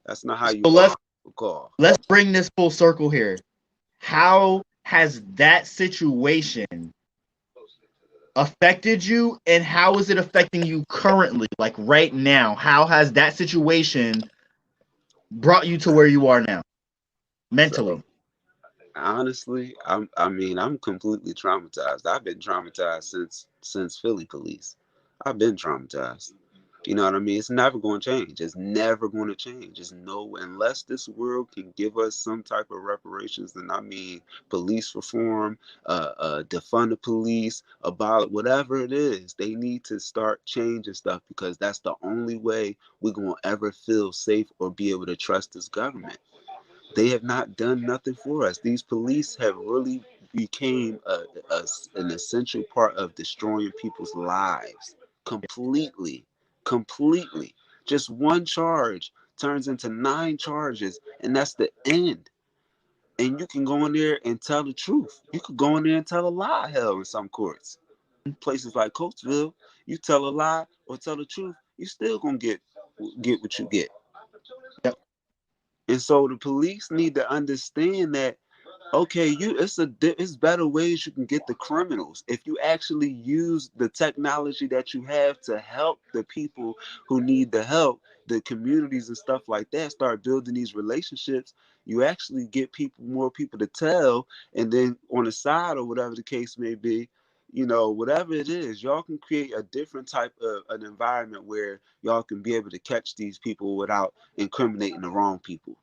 Speaker 2: That's not how you
Speaker 1: So
Speaker 2: respond to a call.
Speaker 1: let's bring this full circle here. How has that situation affected you, and how is it affecting you currently, like right now? How has that situation brought you to where you are now
Speaker 2: So
Speaker 1: mentally?
Speaker 2: honestly, I'm completely traumatized. I've been traumatized since Philly police. I've been traumatized. You know what I mean? It's never going to change. It's never going to change. It's no, unless this world can give us some type of reparations. And I mean, police reform, defund the police, about whatever it is, they need to start changing stuff because that's the only way we're going to ever feel safe or be able to trust this government. They have not done nothing for us. These police have really became an essential part of destroying people's lives completely, completely. Just one charge turns into 9 charges, and that's the end. And you can go in there and tell the truth. You could go in there and tell a lie. Hell, in some courts, places like Coatesville, you tell a lie or tell the truth, you still gonna get what you get.
Speaker 1: Yep.
Speaker 2: And so the police need to understand that okay, it's better ways you can get the criminals if you actually use the technology that you have to help the people who need the help, the communities and stuff like that. Start building these relationships. You actually get more people to tell, and then on the side or whatever the case may be, whatever it is, y'all can create a different type of an environment where y'all can be able to catch these people without incriminating the wrong people.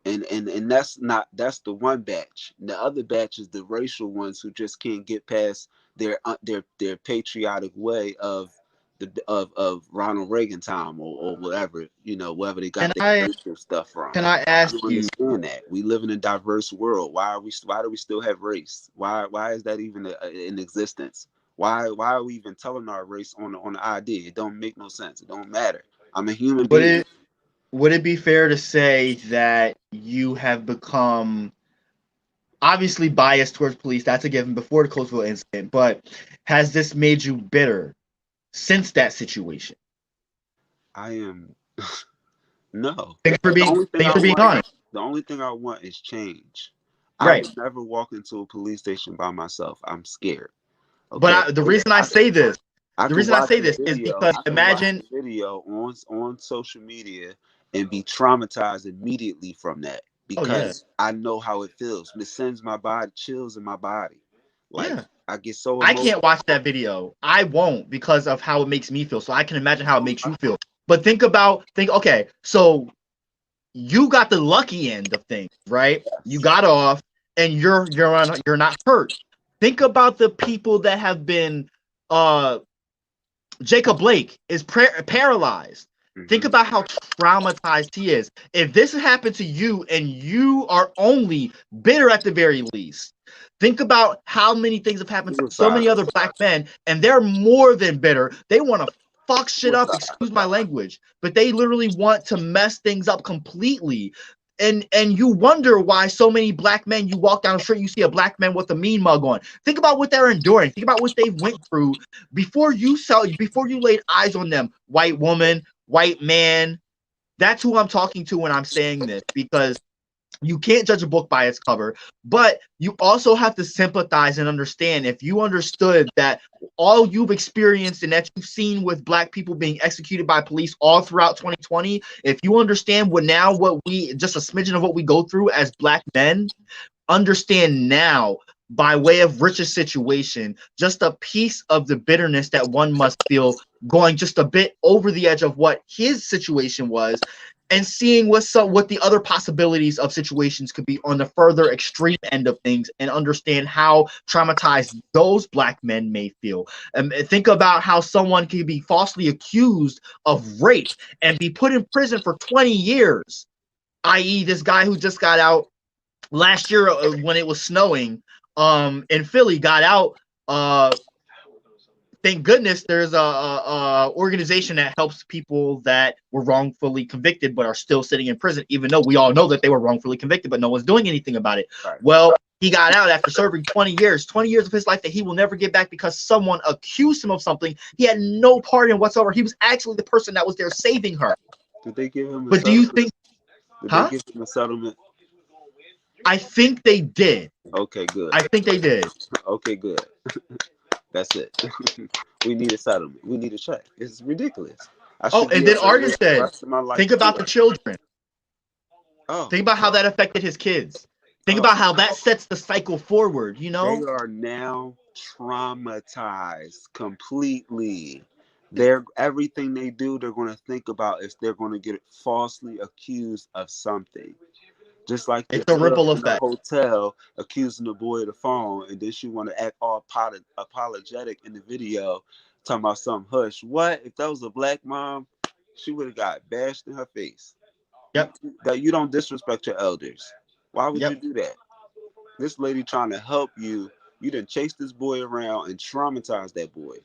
Speaker 2: And that's the one batch. The other batch is the racial ones who just can't get past their patriotic way of of Ronald Reagan time or whatever, wherever they
Speaker 1: Can
Speaker 2: got their
Speaker 1: I
Speaker 2: racial stuff from.
Speaker 1: can I
Speaker 2: I
Speaker 1: ask
Speaker 2: don't
Speaker 1: you,
Speaker 2: understand that. We live in a diverse world. Why do we still have race? Why is that even in existence? Why are we even telling our race on the ID? It don't make no sense. It don't matter. I'm a human
Speaker 1: would
Speaker 2: being.
Speaker 1: it would it be fair to say that you have become obviously biased towards police? That's a given before the Coastville incident, but has this made you bitter since that situation?
Speaker 2: I am no.
Speaker 1: Thanks for
Speaker 2: The
Speaker 1: being
Speaker 2: only thing
Speaker 1: thanks
Speaker 2: I
Speaker 1: for being
Speaker 2: want,
Speaker 1: honest.
Speaker 2: the only thing I want is change. I
Speaker 1: Right.
Speaker 2: would never walk into a police station by myself. I'm scared.
Speaker 1: But
Speaker 2: Okay.
Speaker 1: the reason I say this,
Speaker 2: I
Speaker 1: the
Speaker 2: can
Speaker 1: reason I
Speaker 2: watch
Speaker 1: say
Speaker 2: a
Speaker 1: this is
Speaker 2: video.
Speaker 1: because
Speaker 2: I can watch
Speaker 1: imagine,
Speaker 2: a video on social media and be traumatized immediately from that
Speaker 1: oh yeah,
Speaker 2: because I know how it feels. It sends my body chills in my body. Like
Speaker 1: yeah.
Speaker 2: I get so
Speaker 1: I
Speaker 2: emotional.
Speaker 1: can't watch that video. I won't because of how it makes me feel. So I can imagine how it makes you feel. But okay, so you got the lucky end of things, right? You got off and you're not hurt. Think about the people that have been uh Jacob Blake is paralyzed. Think
Speaker 2: Hmm.
Speaker 1: about how traumatized he is. If this happened to you and you are only bitter at the very least, think about how many things have happened to so many
Speaker 2: Suicide.
Speaker 1: other black men, and they're more than bitter. They want to fuck shit up,
Speaker 2: Suicide.
Speaker 1: excuse my language, but they literally want to mess things up completely. And you wonder why so many black men, you walk down the street, you see a black man with a mean mug on. Think about what they're enduring. Think about what they've went through before you laid eyes on them. White woman, white man. That's who I'm talking to when I'm saying this, because you can't judge a book by its cover, but you also have to sympathize and understand. If you understood that all you've experienced and that you've seen with black people being executed by police all throughout 2020, if you understand what we just a smidgen of what we go through as black men, understand now, by way of Rich's situation, just a piece of the bitterness that one must feel going just a bit over the edge of what his situation was, and seeing what the other possibilities of situations could be on the further extreme end of things, and understand how traumatized those black men may feel. And think about how someone can be falsely accused of rape and be put in prison for 20 years, i.e., this guy who just got out last year when it was snowing in Philly, got out. Thank goodness there's a organization that helps people that were wrongfully convicted but are still sitting in prison, even though we all know that they were wrongfully convicted, but no one's doing anything about it.
Speaker 2: Right.
Speaker 1: Well, he got out after serving 20 years of his life that he will never get back because someone accused him of something he had no part in whatsoever. He was actually the person that was there saving her.
Speaker 2: Did they give him a
Speaker 1: But do you
Speaker 2: settlement?
Speaker 1: think,
Speaker 2: Did they
Speaker 1: huh?
Speaker 2: give him a settlement?
Speaker 1: I think they did.
Speaker 2: Okay, good.
Speaker 1: I think they did.
Speaker 2: Okay, good. That's it. We need a settlement. We need a check. It's ridiculous. I
Speaker 1: Oh,
Speaker 2: should be
Speaker 1: and
Speaker 2: able
Speaker 1: then
Speaker 2: to live
Speaker 1: Artist
Speaker 2: the
Speaker 1: said,
Speaker 2: rest of my life
Speaker 1: think about
Speaker 2: free.
Speaker 1: the children.
Speaker 2: Oh,
Speaker 1: Think about how that affected his kids. Think
Speaker 2: oh,
Speaker 1: about how that sets the cycle forward, you
Speaker 2: they
Speaker 1: know?
Speaker 2: are now traumatized completely. They're everything they do, they're going to think about if they're going to get falsely accused of something. Just like the
Speaker 1: It's a
Speaker 2: girl
Speaker 1: ripple
Speaker 2: in the
Speaker 1: effect.
Speaker 2: hotel accusing the boy of the phone, and then she want to act all apologetic in the video, talking about some hush. What if that was a black mom? She would have got bashed in her face. You
Speaker 1: Yep.
Speaker 2: that you don't disrespect your elders. Why would you
Speaker 1: Yep.
Speaker 2: do that? This lady trying to help you. You done chase this boy around and traumatize that boy.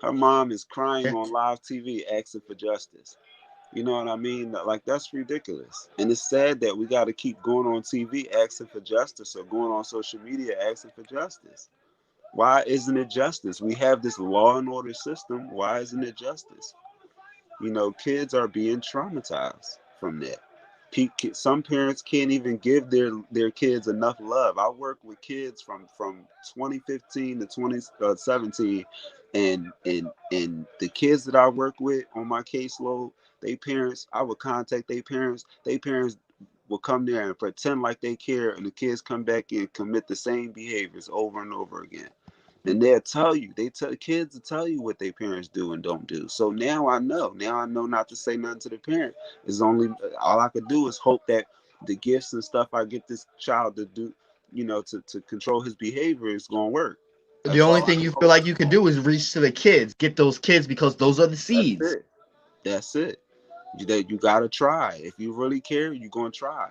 Speaker 2: Her mom is crying
Speaker 1: Yeah.
Speaker 2: on live TV asking for justice. You know what I mean? Like, that's ridiculous. And it's sad that we got to keep going on TV asking for justice or going on social media asking for justice. Why isn't it justice? We have this law and order system. Why isn't it justice? Kids are being traumatized from that. Some parents can't even give their kids enough love. I work with kids from 2015 to 2017, and the kids that I work with on my caseload, they parents, I would contact their parents. Their parents will come there and pretend like they care, and the kids come back and commit the same behaviors over and over again. And they'll tell you, they tell kids to tell you what their parents do and don't do. So now I know. Now I know not to say nothing to the parent. It's only all I could do is hope that the gifts and stuff I get this child to do, to control his behavior is gonna work.
Speaker 1: The
Speaker 2: That's
Speaker 1: only
Speaker 2: all I
Speaker 1: thing
Speaker 2: can
Speaker 1: you feel
Speaker 2: hope.
Speaker 1: like you can do is reach to the kids, get those kids because those are the
Speaker 2: That's
Speaker 1: seeds.
Speaker 2: it. That's it. You gotta try. If you really care, you're gonna try.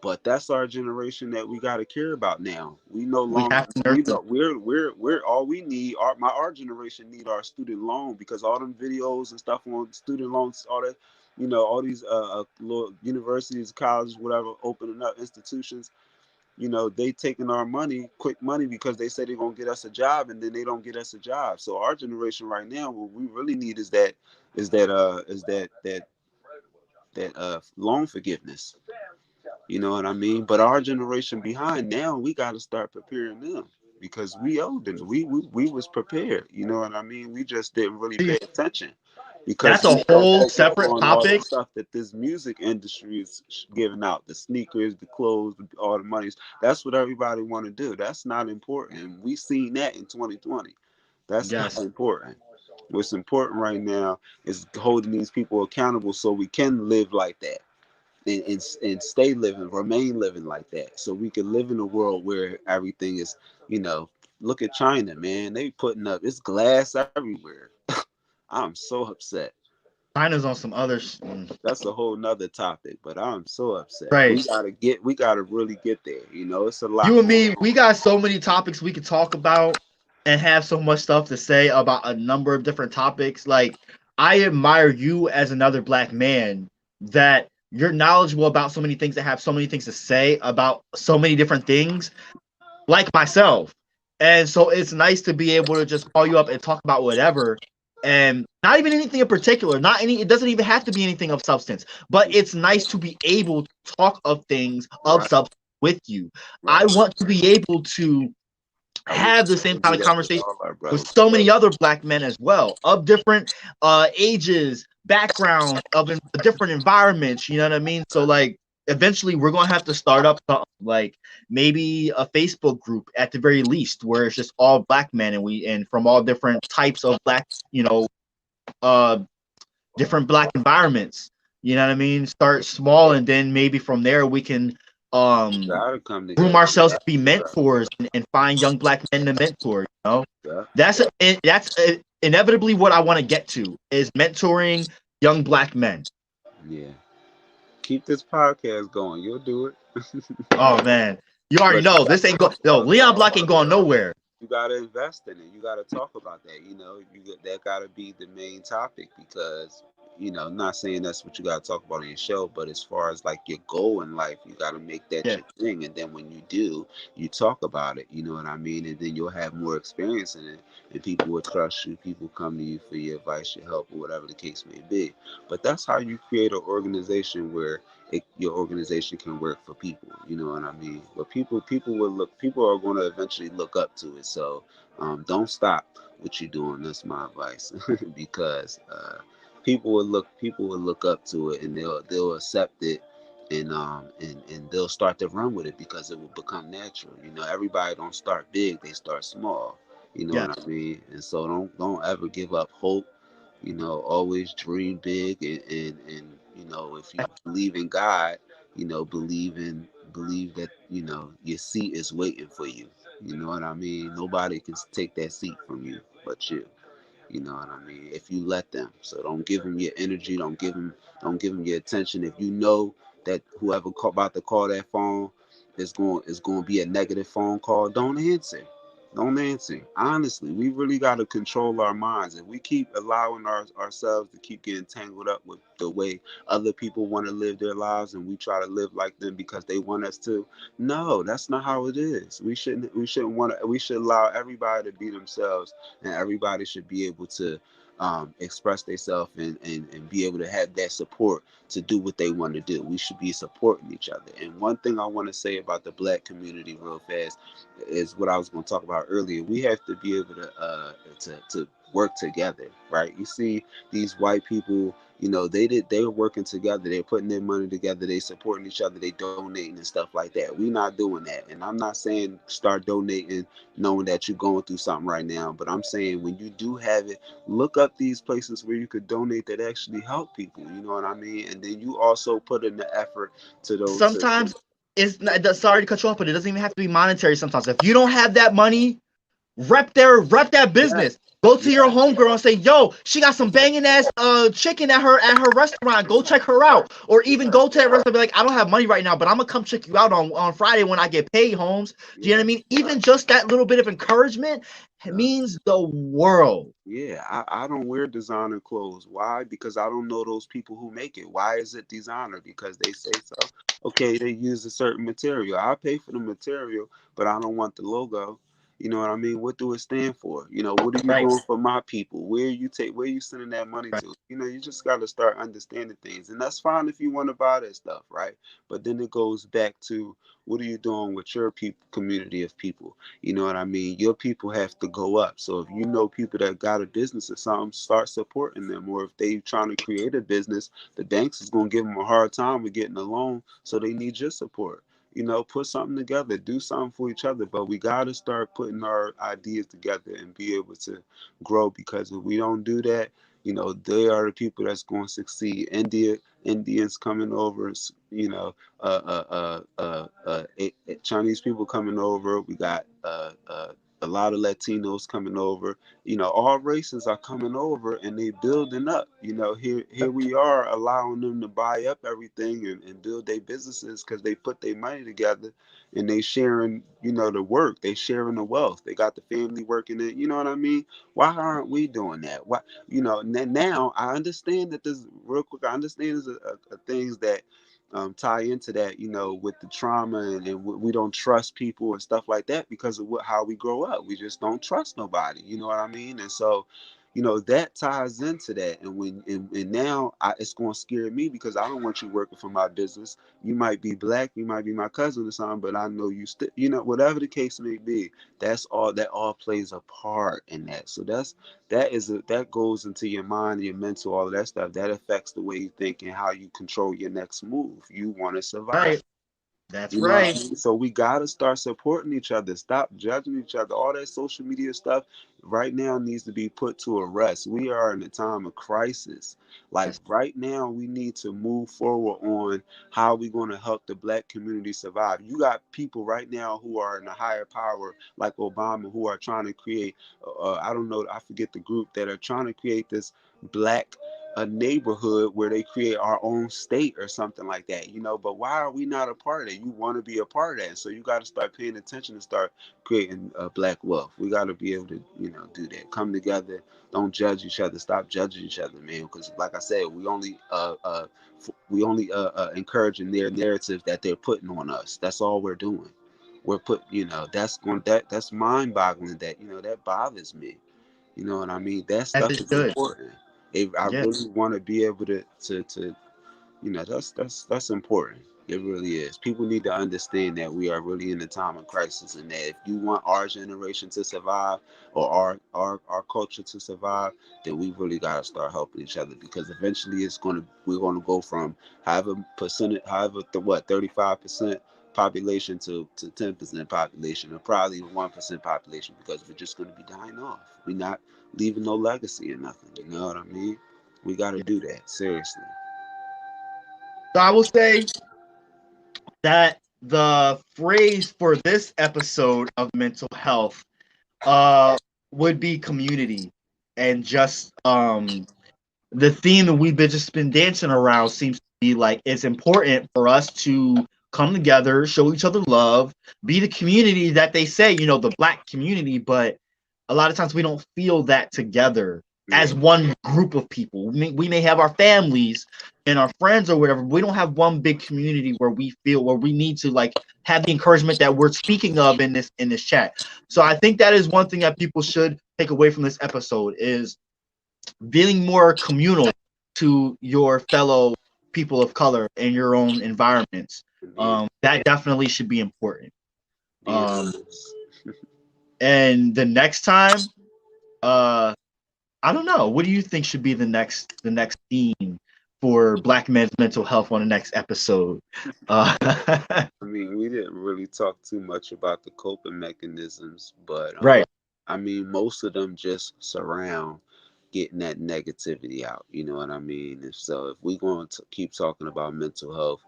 Speaker 2: But that's our generation that we got to care about now. We no
Speaker 1: We
Speaker 2: longer
Speaker 1: have to
Speaker 2: we
Speaker 1: nurture.
Speaker 2: don't we're all we need. Our generation need our student loan because all them videos and stuff on student loans, all that, all these little universities, colleges, whatever, opening up institutions. They taking our money, quick money, because they say they're gonna get us a job, and then they don't get us a job. So our generation right now, what we really need is that loan forgiveness. You know what I mean? But our generation behind now, we got to start preparing them because we older. We was prepared. You know what I mean? We just didn't really pay attention because
Speaker 1: That's
Speaker 2: we
Speaker 1: a
Speaker 2: so
Speaker 1: whole
Speaker 2: focused
Speaker 1: separate
Speaker 2: on all the
Speaker 1: topic.
Speaker 2: stuff that this music industry is giving out, the sneakers, the clothes, all the monies. That's what everybody want to do. That's not important. We seen that in 2020. That's not
Speaker 1: Yes.
Speaker 2: important. What's important right now is holding these people accountable so we can live like that and stay living, remain living like that, so we can live in a world where everything is, look at China, man. They putting up it's glass everywhere. I'm so upset.
Speaker 1: China's on some other.
Speaker 2: That's a whole nother topic, but I'm so upset.
Speaker 1: Right.
Speaker 2: We gotta really get there. It's a lot
Speaker 1: You and
Speaker 2: going
Speaker 1: me, we
Speaker 2: on.
Speaker 1: got so many topics we could talk about and have so much stuff to say about a number of different topics. Like, I admire you as another black man that you're knowledgeable about so many things, that have so many things to say about so many different things, like myself. And so it's nice to be able to just call you up and talk about whatever, and not even anything in particular, not any, it doesn't even have to be anything of substance, but it's nice to be able to talk of things of
Speaker 2: Right,
Speaker 1: substance with you. I
Speaker 2: right.
Speaker 1: want to be able to
Speaker 2: I wish
Speaker 1: have the
Speaker 2: we
Speaker 1: same
Speaker 2: could
Speaker 1: kind
Speaker 2: do
Speaker 1: of
Speaker 2: that with
Speaker 1: conversation
Speaker 2: all our
Speaker 1: with
Speaker 2: brothers.
Speaker 1: so many other black men as well, of different ages, backgrounds, of different environments. You know what I mean? So like, eventually we're gonna have to start up something like maybe a Facebook group at the very least, where it's just all black men, and we and from all different types of black, uh, different black environments. You know what I mean? Start small, and then maybe from there we can um
Speaker 2: Gotta come
Speaker 1: groom
Speaker 2: together.
Speaker 1: ourselves to be
Speaker 2: Yeah,
Speaker 1: mentors, and find young black men to mentor.
Speaker 2: yeah,
Speaker 1: That's inevitably what I want to get to, is mentoring young black men.
Speaker 2: yeah. Keep this podcast going. You'll do it.
Speaker 1: Oh man, you already
Speaker 2: But you
Speaker 1: know
Speaker 2: got
Speaker 1: this
Speaker 2: to
Speaker 1: ain't go.
Speaker 2: talk
Speaker 1: No,
Speaker 2: about it
Speaker 1: Leon
Speaker 2: though.
Speaker 1: Block ain't going nowhere.
Speaker 2: You gotta invest in it. You gotta talk about that. That gotta be the main topic because I'm not saying that's what you gotta talk about in your show, but as far as like your goal in life, you gotta make that
Speaker 1: Yeah,
Speaker 2: your thing. And then when you do, you talk about it. You know what I mean? And then you'll have more experience in it, and people will trust you. People come to you for your advice, your help, or whatever the case may be. But that's how you create an organization where your organization can work for people. You know what I mean? But people are going to eventually look up to it. So don't stop what you're doing. That's my advice, because people will look up to it, and they'll accept it. And they'll start to run with it because it will become natural. Everybody don't start big; they start small. You know
Speaker 1: yeah.
Speaker 2: what I mean? And so don't ever give up hope. Always dream big, and if you believe in God, believe that your seat is waiting for you. You know what I mean? Nobody can take that seat from you but you. You know what I mean? If you let them, so don't give them your energy. Don't give them your attention. If you know that whoever about to call that phone is going to be a negative phone call, don't answer. Don't answer. Honestly, we really got to control our minds. If we keep allowing ourselves to keep getting tangled up with the way other people want to live their lives, and we try to live like them because they want us to, no, that's not how it is. We shouldn't want to. We should allow everybody to be themselves, and everybody should be able to express themselves, and be able to have that support to do what they want to do. We should be supporting each other. And one thing I want to say about the black community real fast is what I was going to talk about earlier. We have to be able to work together, right? You see these white people, they were working together, they're putting their money together, they supporting each other, they donating and stuff like that. We not doing that. And I'm not saying start donating knowing that you're going through something right now, but I'm saying when you do have it, look up these places where you could donate that actually help people. You know what I mean? And then you also put in the effort to those
Speaker 1: Sometimes it's not, sorry to cut you off, but it doesn't even have to be monetary. Sometimes if you don't have that money, rep that
Speaker 2: yeah,
Speaker 1: business. Go to your
Speaker 2: yeah,
Speaker 1: homegirl and say, "Yo, she got some banging ass chicken at her restaurant. Go check her out." Or even
Speaker 2: yeah,
Speaker 1: go to that restaurant and be like, "I don't have money right now, but I'm gonna come check you out on Friday when I get paid, Holmes." Do you know what
Speaker 2: yeah,
Speaker 1: I mean? Even just that little bit of encouragement
Speaker 2: yeah.
Speaker 1: means the world.
Speaker 2: Yeah, I don't wear designer clothes. Why? Because I don't know those people who make it. Why is it designer? Because they say so. Okay, they use a certain material. I pay for the material, but I don't want the logo. You know what I mean? What do it stand for? What are you
Speaker 1: Right.
Speaker 2: doing for my people? Where you sending that money
Speaker 1: Right.
Speaker 2: to? You just got to start understanding things, and that's fine if you want to buy that stuff, right? But then it goes back to what are you doing with your people, community of people? You know what I mean? Your people have to go up. So if you know people that got a business or something, start supporting them. Or if they trying to create a business, the banks is gonna give them a hard time with getting a loan, so they need your support. Put something together, do something for each other. But we gotta start putting our ideas together and be able to grow, because if we don't do that, they are the people that's going to succeed. Indians coming over, Chinese people coming over. We got a lot of Latinos coming over. All races are coming over, and they building up. Here we are allowing them to buy up everything, and build their businesses because they put their money together, and they sharing, the work. They sharing the wealth. They got the family working it. You know what I mean? Why aren't we doing that? Why? Now I understand that this real quick. I understand there's things that tie into that, with the trauma, and we don't trust people and stuff like that because of how we grow up. We just don't trust nobody. You know what I mean? And so, that ties into that. And now it's going to scare me because I don't want you working for my business. You might be black, you might be my cousin or something, but I know you still, whatever the case may be. That all plays a part in that. So that goes into your mind, your mental, all of that stuff. That affects the way you think and how you control your next move. You want to survive.
Speaker 1: Right. That's
Speaker 2: You know what I
Speaker 1: right.
Speaker 2: mean? So we gotta start supporting each other. Stop judging each other. All that social media stuff right now needs to be put to a rest. We are in a time of crisis. Like
Speaker 1: Yes.
Speaker 2: right now, we need to move forward on how we're going to help the black community survive. You got people right now who are in a higher power, like Obama, who are trying to create. I don't know. I forget the group that are trying to create this black a neighborhood where they create our own state or something like that, but why are we not a part of that? You want to be a part of that, so you got to start paying attention and start creating black wealth. We got to be able to do that, come together, don't judge each other, stop judging each other, man, because like I said, we only encouraging their narrative that they're putting on us. That's all we're doing. We're put that's mind boggling. That bothers me. You know what I mean? That
Speaker 1: As
Speaker 2: stuff
Speaker 1: it
Speaker 2: is
Speaker 1: should.
Speaker 2: important. If I
Speaker 1: Yeah.
Speaker 2: really want to be able to that's important. It really is. People need to understand that we are really in a time of crisis, and that if you want our generation to survive, or our culture to survive, then we really gotta start helping each other, because eventually we're gonna go from however percentage, however the what 35% population to 10% population, or probably 1% population, because we're just going to be dying off. We're not leaving no legacy or nothing. You know what I mean? We got to
Speaker 1: Yeah.
Speaker 2: do that seriously.
Speaker 1: So I will say that the phrase for this episode of mental health uh would be community, and just the theme that we've just been dancing around seems to be like it's important for us to come together, show each other love, be the community that they say, the black community, but a lot of times we don't feel that together
Speaker 2: Yeah,
Speaker 1: as one group of people. We may have our families and our friends or whatever, but we don't have one big community where we feel where we need to like have the encouragement that we're speaking of in this chat. So I think that is one thing that people should take away from this episode is being more communal to your fellow people of color in your own environments.
Speaker 2: and
Speaker 1: That definitely should be important.
Speaker 2: being
Speaker 1: Um,
Speaker 2: honest.
Speaker 1: and the next time, uh, I don't know. What do you think should be the next theme for Black men's mental health on the next episode?
Speaker 2: I mean, we didn't really talk too much about the coping mechanisms, but
Speaker 1: Right.
Speaker 2: I mean, most of them just surround getting that negativity out. You know what I mean? And so, if we're going to keep talking about mental health,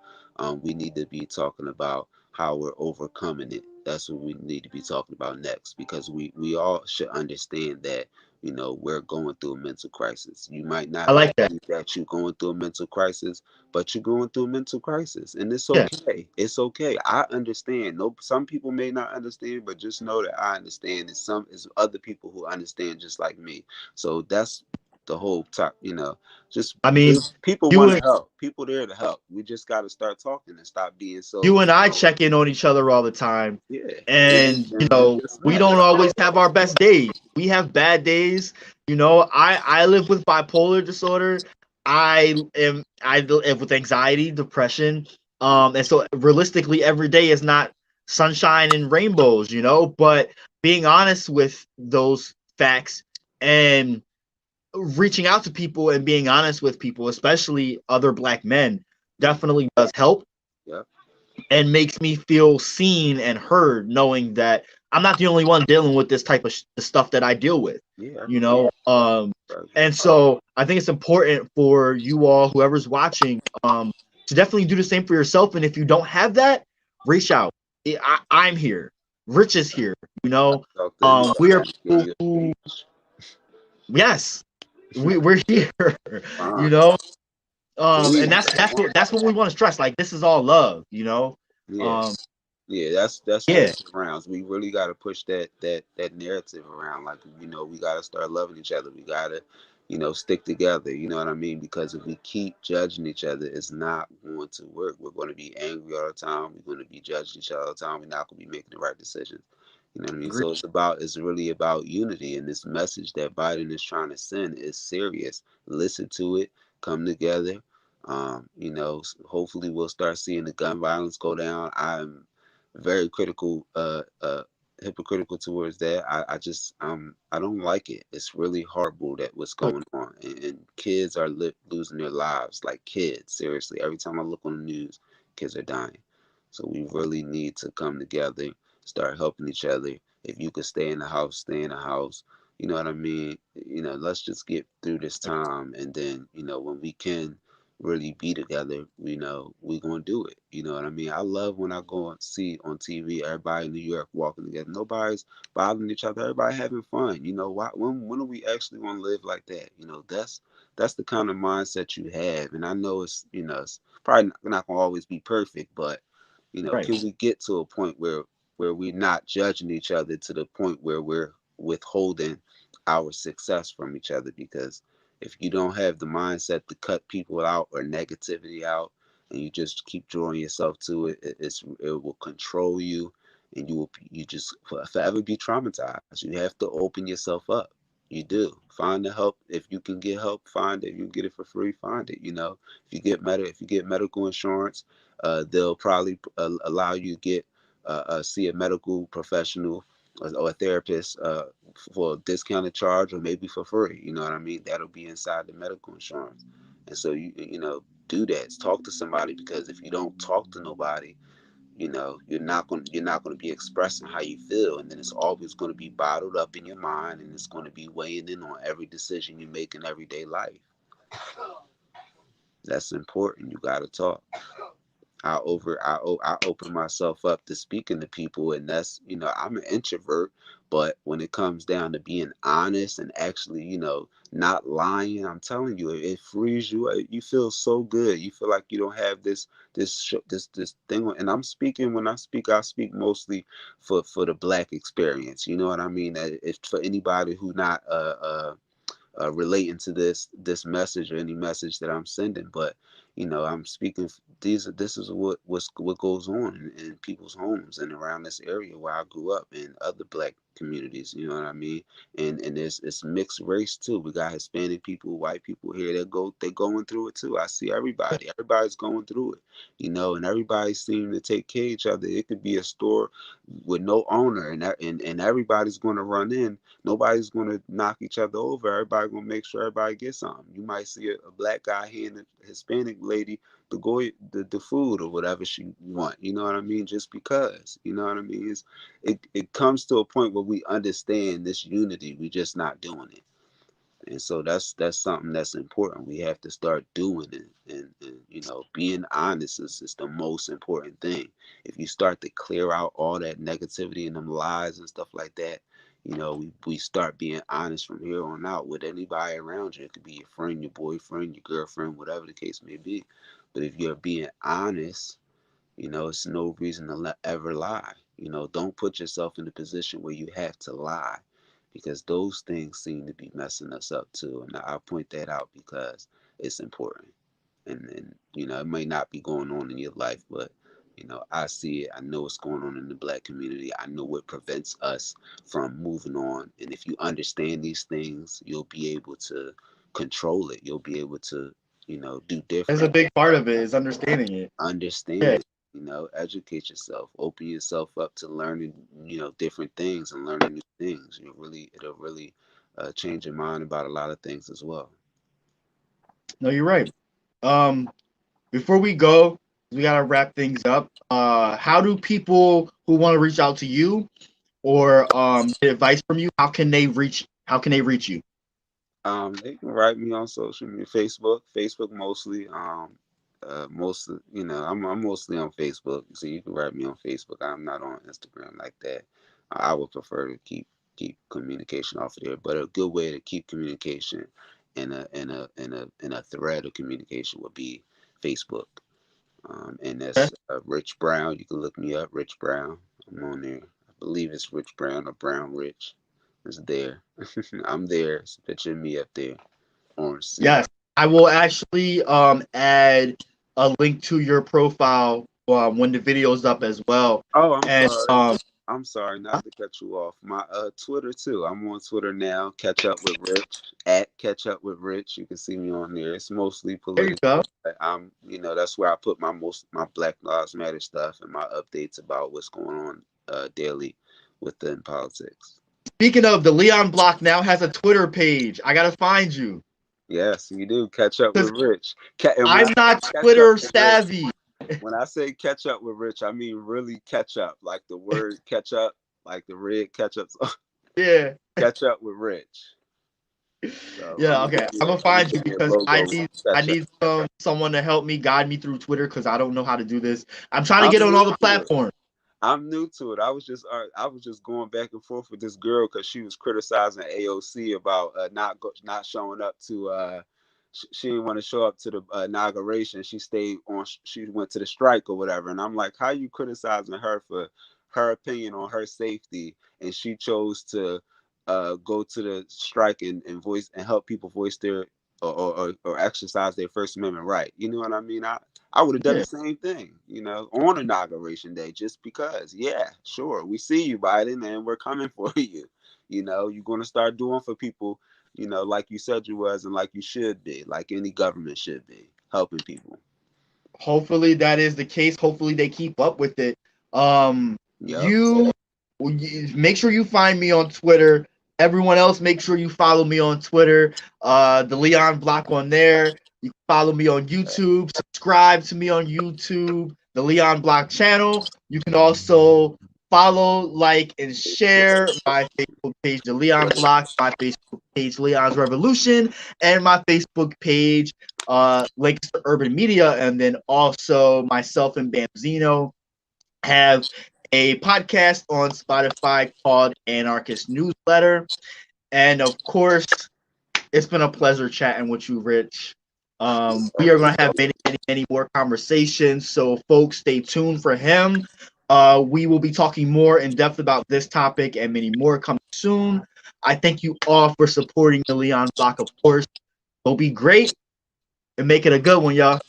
Speaker 2: we need to be talking about how we're overcoming it. That's what we need to be talking about next, because we all should understand that, we're going through a mental crisis. You might
Speaker 1: I
Speaker 2: not
Speaker 1: like that.
Speaker 2: believe that you're going through a mental crisis, but you're going through a mental crisis, and it's
Speaker 1: Yeah.
Speaker 2: okay. It's okay. I understand. No, some people may not understand, but just know that I understand. And some is other people who understand just like me. So that's the whole top. Just
Speaker 1: I mean,
Speaker 2: people
Speaker 1: you
Speaker 2: want to
Speaker 1: and
Speaker 2: help. People there to help. We just got to start talking and stop being so.
Speaker 1: you and I check in on each other all the time,
Speaker 2: Yeah,
Speaker 1: and
Speaker 2: and it just
Speaker 1: we don't
Speaker 2: matters.
Speaker 1: always have our best days. We have bad days. I live with bipolar disorder. I live with anxiety, depression. And so realistically, every day is not sunshine and rainbows. But being honest with those facts and reaching out to people and being honest with people, especially other black men, definitely does help
Speaker 2: Yep.
Speaker 1: and makes me feel seen and heard, knowing that I'm not the only one dealing with this type of stuff that I deal with,
Speaker 2: Yeah.
Speaker 1: you know.
Speaker 2: Right.
Speaker 1: And so I think it's important for you all, whoever's watching, to definitely do the same for yourself. And if you don't have that, reach out. I'm here. Rich is here.
Speaker 2: Out there, you
Speaker 1: We are
Speaker 2: gotta give
Speaker 1: people
Speaker 2: you a
Speaker 1: who,
Speaker 2: page.
Speaker 1: yes, we're here. you
Speaker 2: Fine.
Speaker 1: know,
Speaker 2: We,
Speaker 1: and that's what we want to stress. Like this is all love.
Speaker 2: yeah.
Speaker 1: Um,
Speaker 2: Yeah, that's what
Speaker 1: yeah,
Speaker 2: it surrounds. We really got to push that narrative around. Like, we got to start loving each other. We got to, stick together. You know what I mean? Because if we keep judging each other, it's not going to work. We're going to be angry all the time. We're going to be judging each other all the time. We're not going to be making the right decisions. You know what I mean?
Speaker 1: agree.
Speaker 2: So it's really about unity, and this message that Biden is trying to send is serious. Listen to it. Come together. Hopefully we'll start seeing the gun violence go down. I'm very critical, hypocritical towards that. I don't like it. It's really horrible that what's going on, and kids are losing their lives, like kids. Seriously, every time I look on the news, kids are dying. So we really need to come together, start helping each other. If you could stay in the house, stay in the house. You know what I mean? Let's just get through this time, and then when we can really be together, we gonna do it. You know what I mean? I love when I go and see on TV everybody in New York walking together. Nobody's bothering each other. Everybody having fun. Why? When are we actually gonna live like that? That's the kind of mindset you have. And I know it's probably not gonna always be perfect, but
Speaker 1: Right.
Speaker 2: can we get to a point where we're not judging each other to the point where we're withholding our success from each other? Because if you don't have the mindset to cut people out or negativity out, and you just keep drawing yourself to it, it will control you, and you just forever be traumatized. You have to open yourself up. You do find the help. If you can get help, find it. You get it for free, find it. If you get medical insurance, they'll probably allow you to get see a medical professional or a therapist for a discounted charge, or maybe for free. You know what I mean? That'll be inside the medical insurance. And so you know do that. Talk to somebody, because if you don't talk to nobody, you're not gonna be expressing how you feel, and then it's always gonna be bottled up in your mind, and it's gonna be weighing in on every decision you make in everyday life. That's important. You gotta talk. I open myself up to speaking to people, and that's, I'm an introvert, but when it comes down to being honest and actually, not lying, I'm telling you, it frees you. You feel so good. You feel like you don't have this thing. And I'm speaking, when I speak mostly for the black experience. You know what I mean? If for anybody who not relating to this message or any message that I'm sending, but I'm speaking. This is what goes on in people's homes and around this area where I grew up, in other black communities. You know what I mean? And it's mixed race too. We got Hispanic people, white people here. They going through it too. I see everybody. Everybody's going through it. And everybody seems to take care of each other. It could be a store with no owner, and everybody's going to run in. Nobody's going to knock each other over. Everybody going to make sure everybody gets something. You might see a black guy handing a Hispanic lady the food or whatever she want. You know what I mean? Just because. You know what I mean? It comes to a point where we understand this unity. We just not doing it. And so that's something that's important. We have to start doing it, and being honest is the most important thing. If you start to clear out all that negativity and them lies and stuff like that, we start being honest from here on out with anybody around you. It could be your friend, your boyfriend, your girlfriend, whatever the case may be. But if you're being honest, it's no reason to ever lie. Don't put yourself in a position where you have to lie, because those things seem to be messing us up too. And I point that out because it's important. And it may not be going on in your life, but I see it. I know what's going on in the black community. I know what prevents us from moving on. And if you understand these things, you'll be able to control it. You'll be able to, do
Speaker 1: That's a
Speaker 2: different.
Speaker 1: big part of it, is understanding it.
Speaker 2: Understand
Speaker 1: Yeah.
Speaker 2: it. Educate yourself. Open yourself up to learning, different things and learning new things. It'll really change your mind about a lot of things as well.
Speaker 1: No, you're right. Um, Before we go, we gotta wrap things up. How do people who want to reach out to you or get advice from you? How can they reach you?
Speaker 2: They can write me on social media, Facebook mostly. I'm mostly on Facebook, so you can write me on Facebook. I'm not on Instagram like that. I would prefer to keep communication off of there, but a good way to keep communication in a thread of communication would be Facebook. And
Speaker 1: Okay.
Speaker 2: that's Rich Brown. You can look me up, Rich Brown. I'm on there. I believe it's Rich Brown or Brown Rich. It's there. I'm there. It's a picture of me up there. Orange suit.
Speaker 1: Yes, I will actually add a link to your profile when the video's up as well.
Speaker 2: Oh, I'm
Speaker 1: And
Speaker 2: sorry. I'm sorry not to cut you off. My Twitter too. I'm on Twitter now. Catch up with Rich at Catch up with Rich. You can see me on there. It's mostly
Speaker 1: there you
Speaker 2: political.
Speaker 1: go.
Speaker 2: But that's where I put my Black Lives Matter stuff and my updates about what's going on daily within politics.
Speaker 1: Speaking of, the Leon Block now has a Twitter page. I gotta find you
Speaker 2: Yes, you do. Catch up
Speaker 1: because
Speaker 2: with Rich. And when I
Speaker 1: I'm
Speaker 2: say
Speaker 1: not
Speaker 2: catch up
Speaker 1: Twitter
Speaker 2: with Rich,
Speaker 1: savvy.
Speaker 2: when I say catch up with Rich, I mean really catch up, like the word catch up, like the red ketchup.
Speaker 1: Yeah,
Speaker 2: Catch up with Rich. So
Speaker 1: yeah. Okay, I'm gonna
Speaker 2: I'm gonna
Speaker 1: find you
Speaker 2: give me a
Speaker 1: because
Speaker 2: logo.
Speaker 1: I
Speaker 2: Catch up.
Speaker 1: need someone to help me guide me through Twitter because I don't know how to do this. I'm trying to
Speaker 2: I'm
Speaker 1: get on
Speaker 2: new
Speaker 1: all the
Speaker 2: to it.
Speaker 1: platforms.
Speaker 2: I'm new to it. I was just going back and forth with this girl because she was criticizing AOC about not showing up to. She didn't want to show up to the inauguration. She stayed on. She went to the strike or whatever. And I'm like, how you criticizing her for her opinion on her safety, and she chose to go to the strike and voice and help people voice their or exercise their First Amendment right. You know what I mean? I would have done
Speaker 1: Yeah.
Speaker 2: the same thing, on inauguration day, just because. Yeah, sure. We see you, Biden, and we're coming for you. You're going to start doing for people, like you said you was, and like you should be, like any government should be, helping people.
Speaker 1: Hopefully that is the case. Hopefully they keep up with it. Um,
Speaker 2: Yep.
Speaker 1: you make sure you find me on Twitter. Everyone else, make sure you follow me on Twitter. The Leon Block on there. You can follow me on YouTube. Subscribe to me on YouTube. the Leon Block channel. You can also follow, like, and share my Facebook page, The Leon Block, my Facebook page, Leon's Revolution, and my Facebook page, Links to Urban Media. And then also myself and Bamzino have a podcast on Spotify called Anarchist Newsletter. And of course, it's been a pleasure chatting with you, Rich. We are going to have many more conversations. So, folks, stay tuned for him. We will be talking more in depth about this topic and many more coming soon. I thank you all for supporting the Leon Block, of course. Go be great and make it a good one, y'all.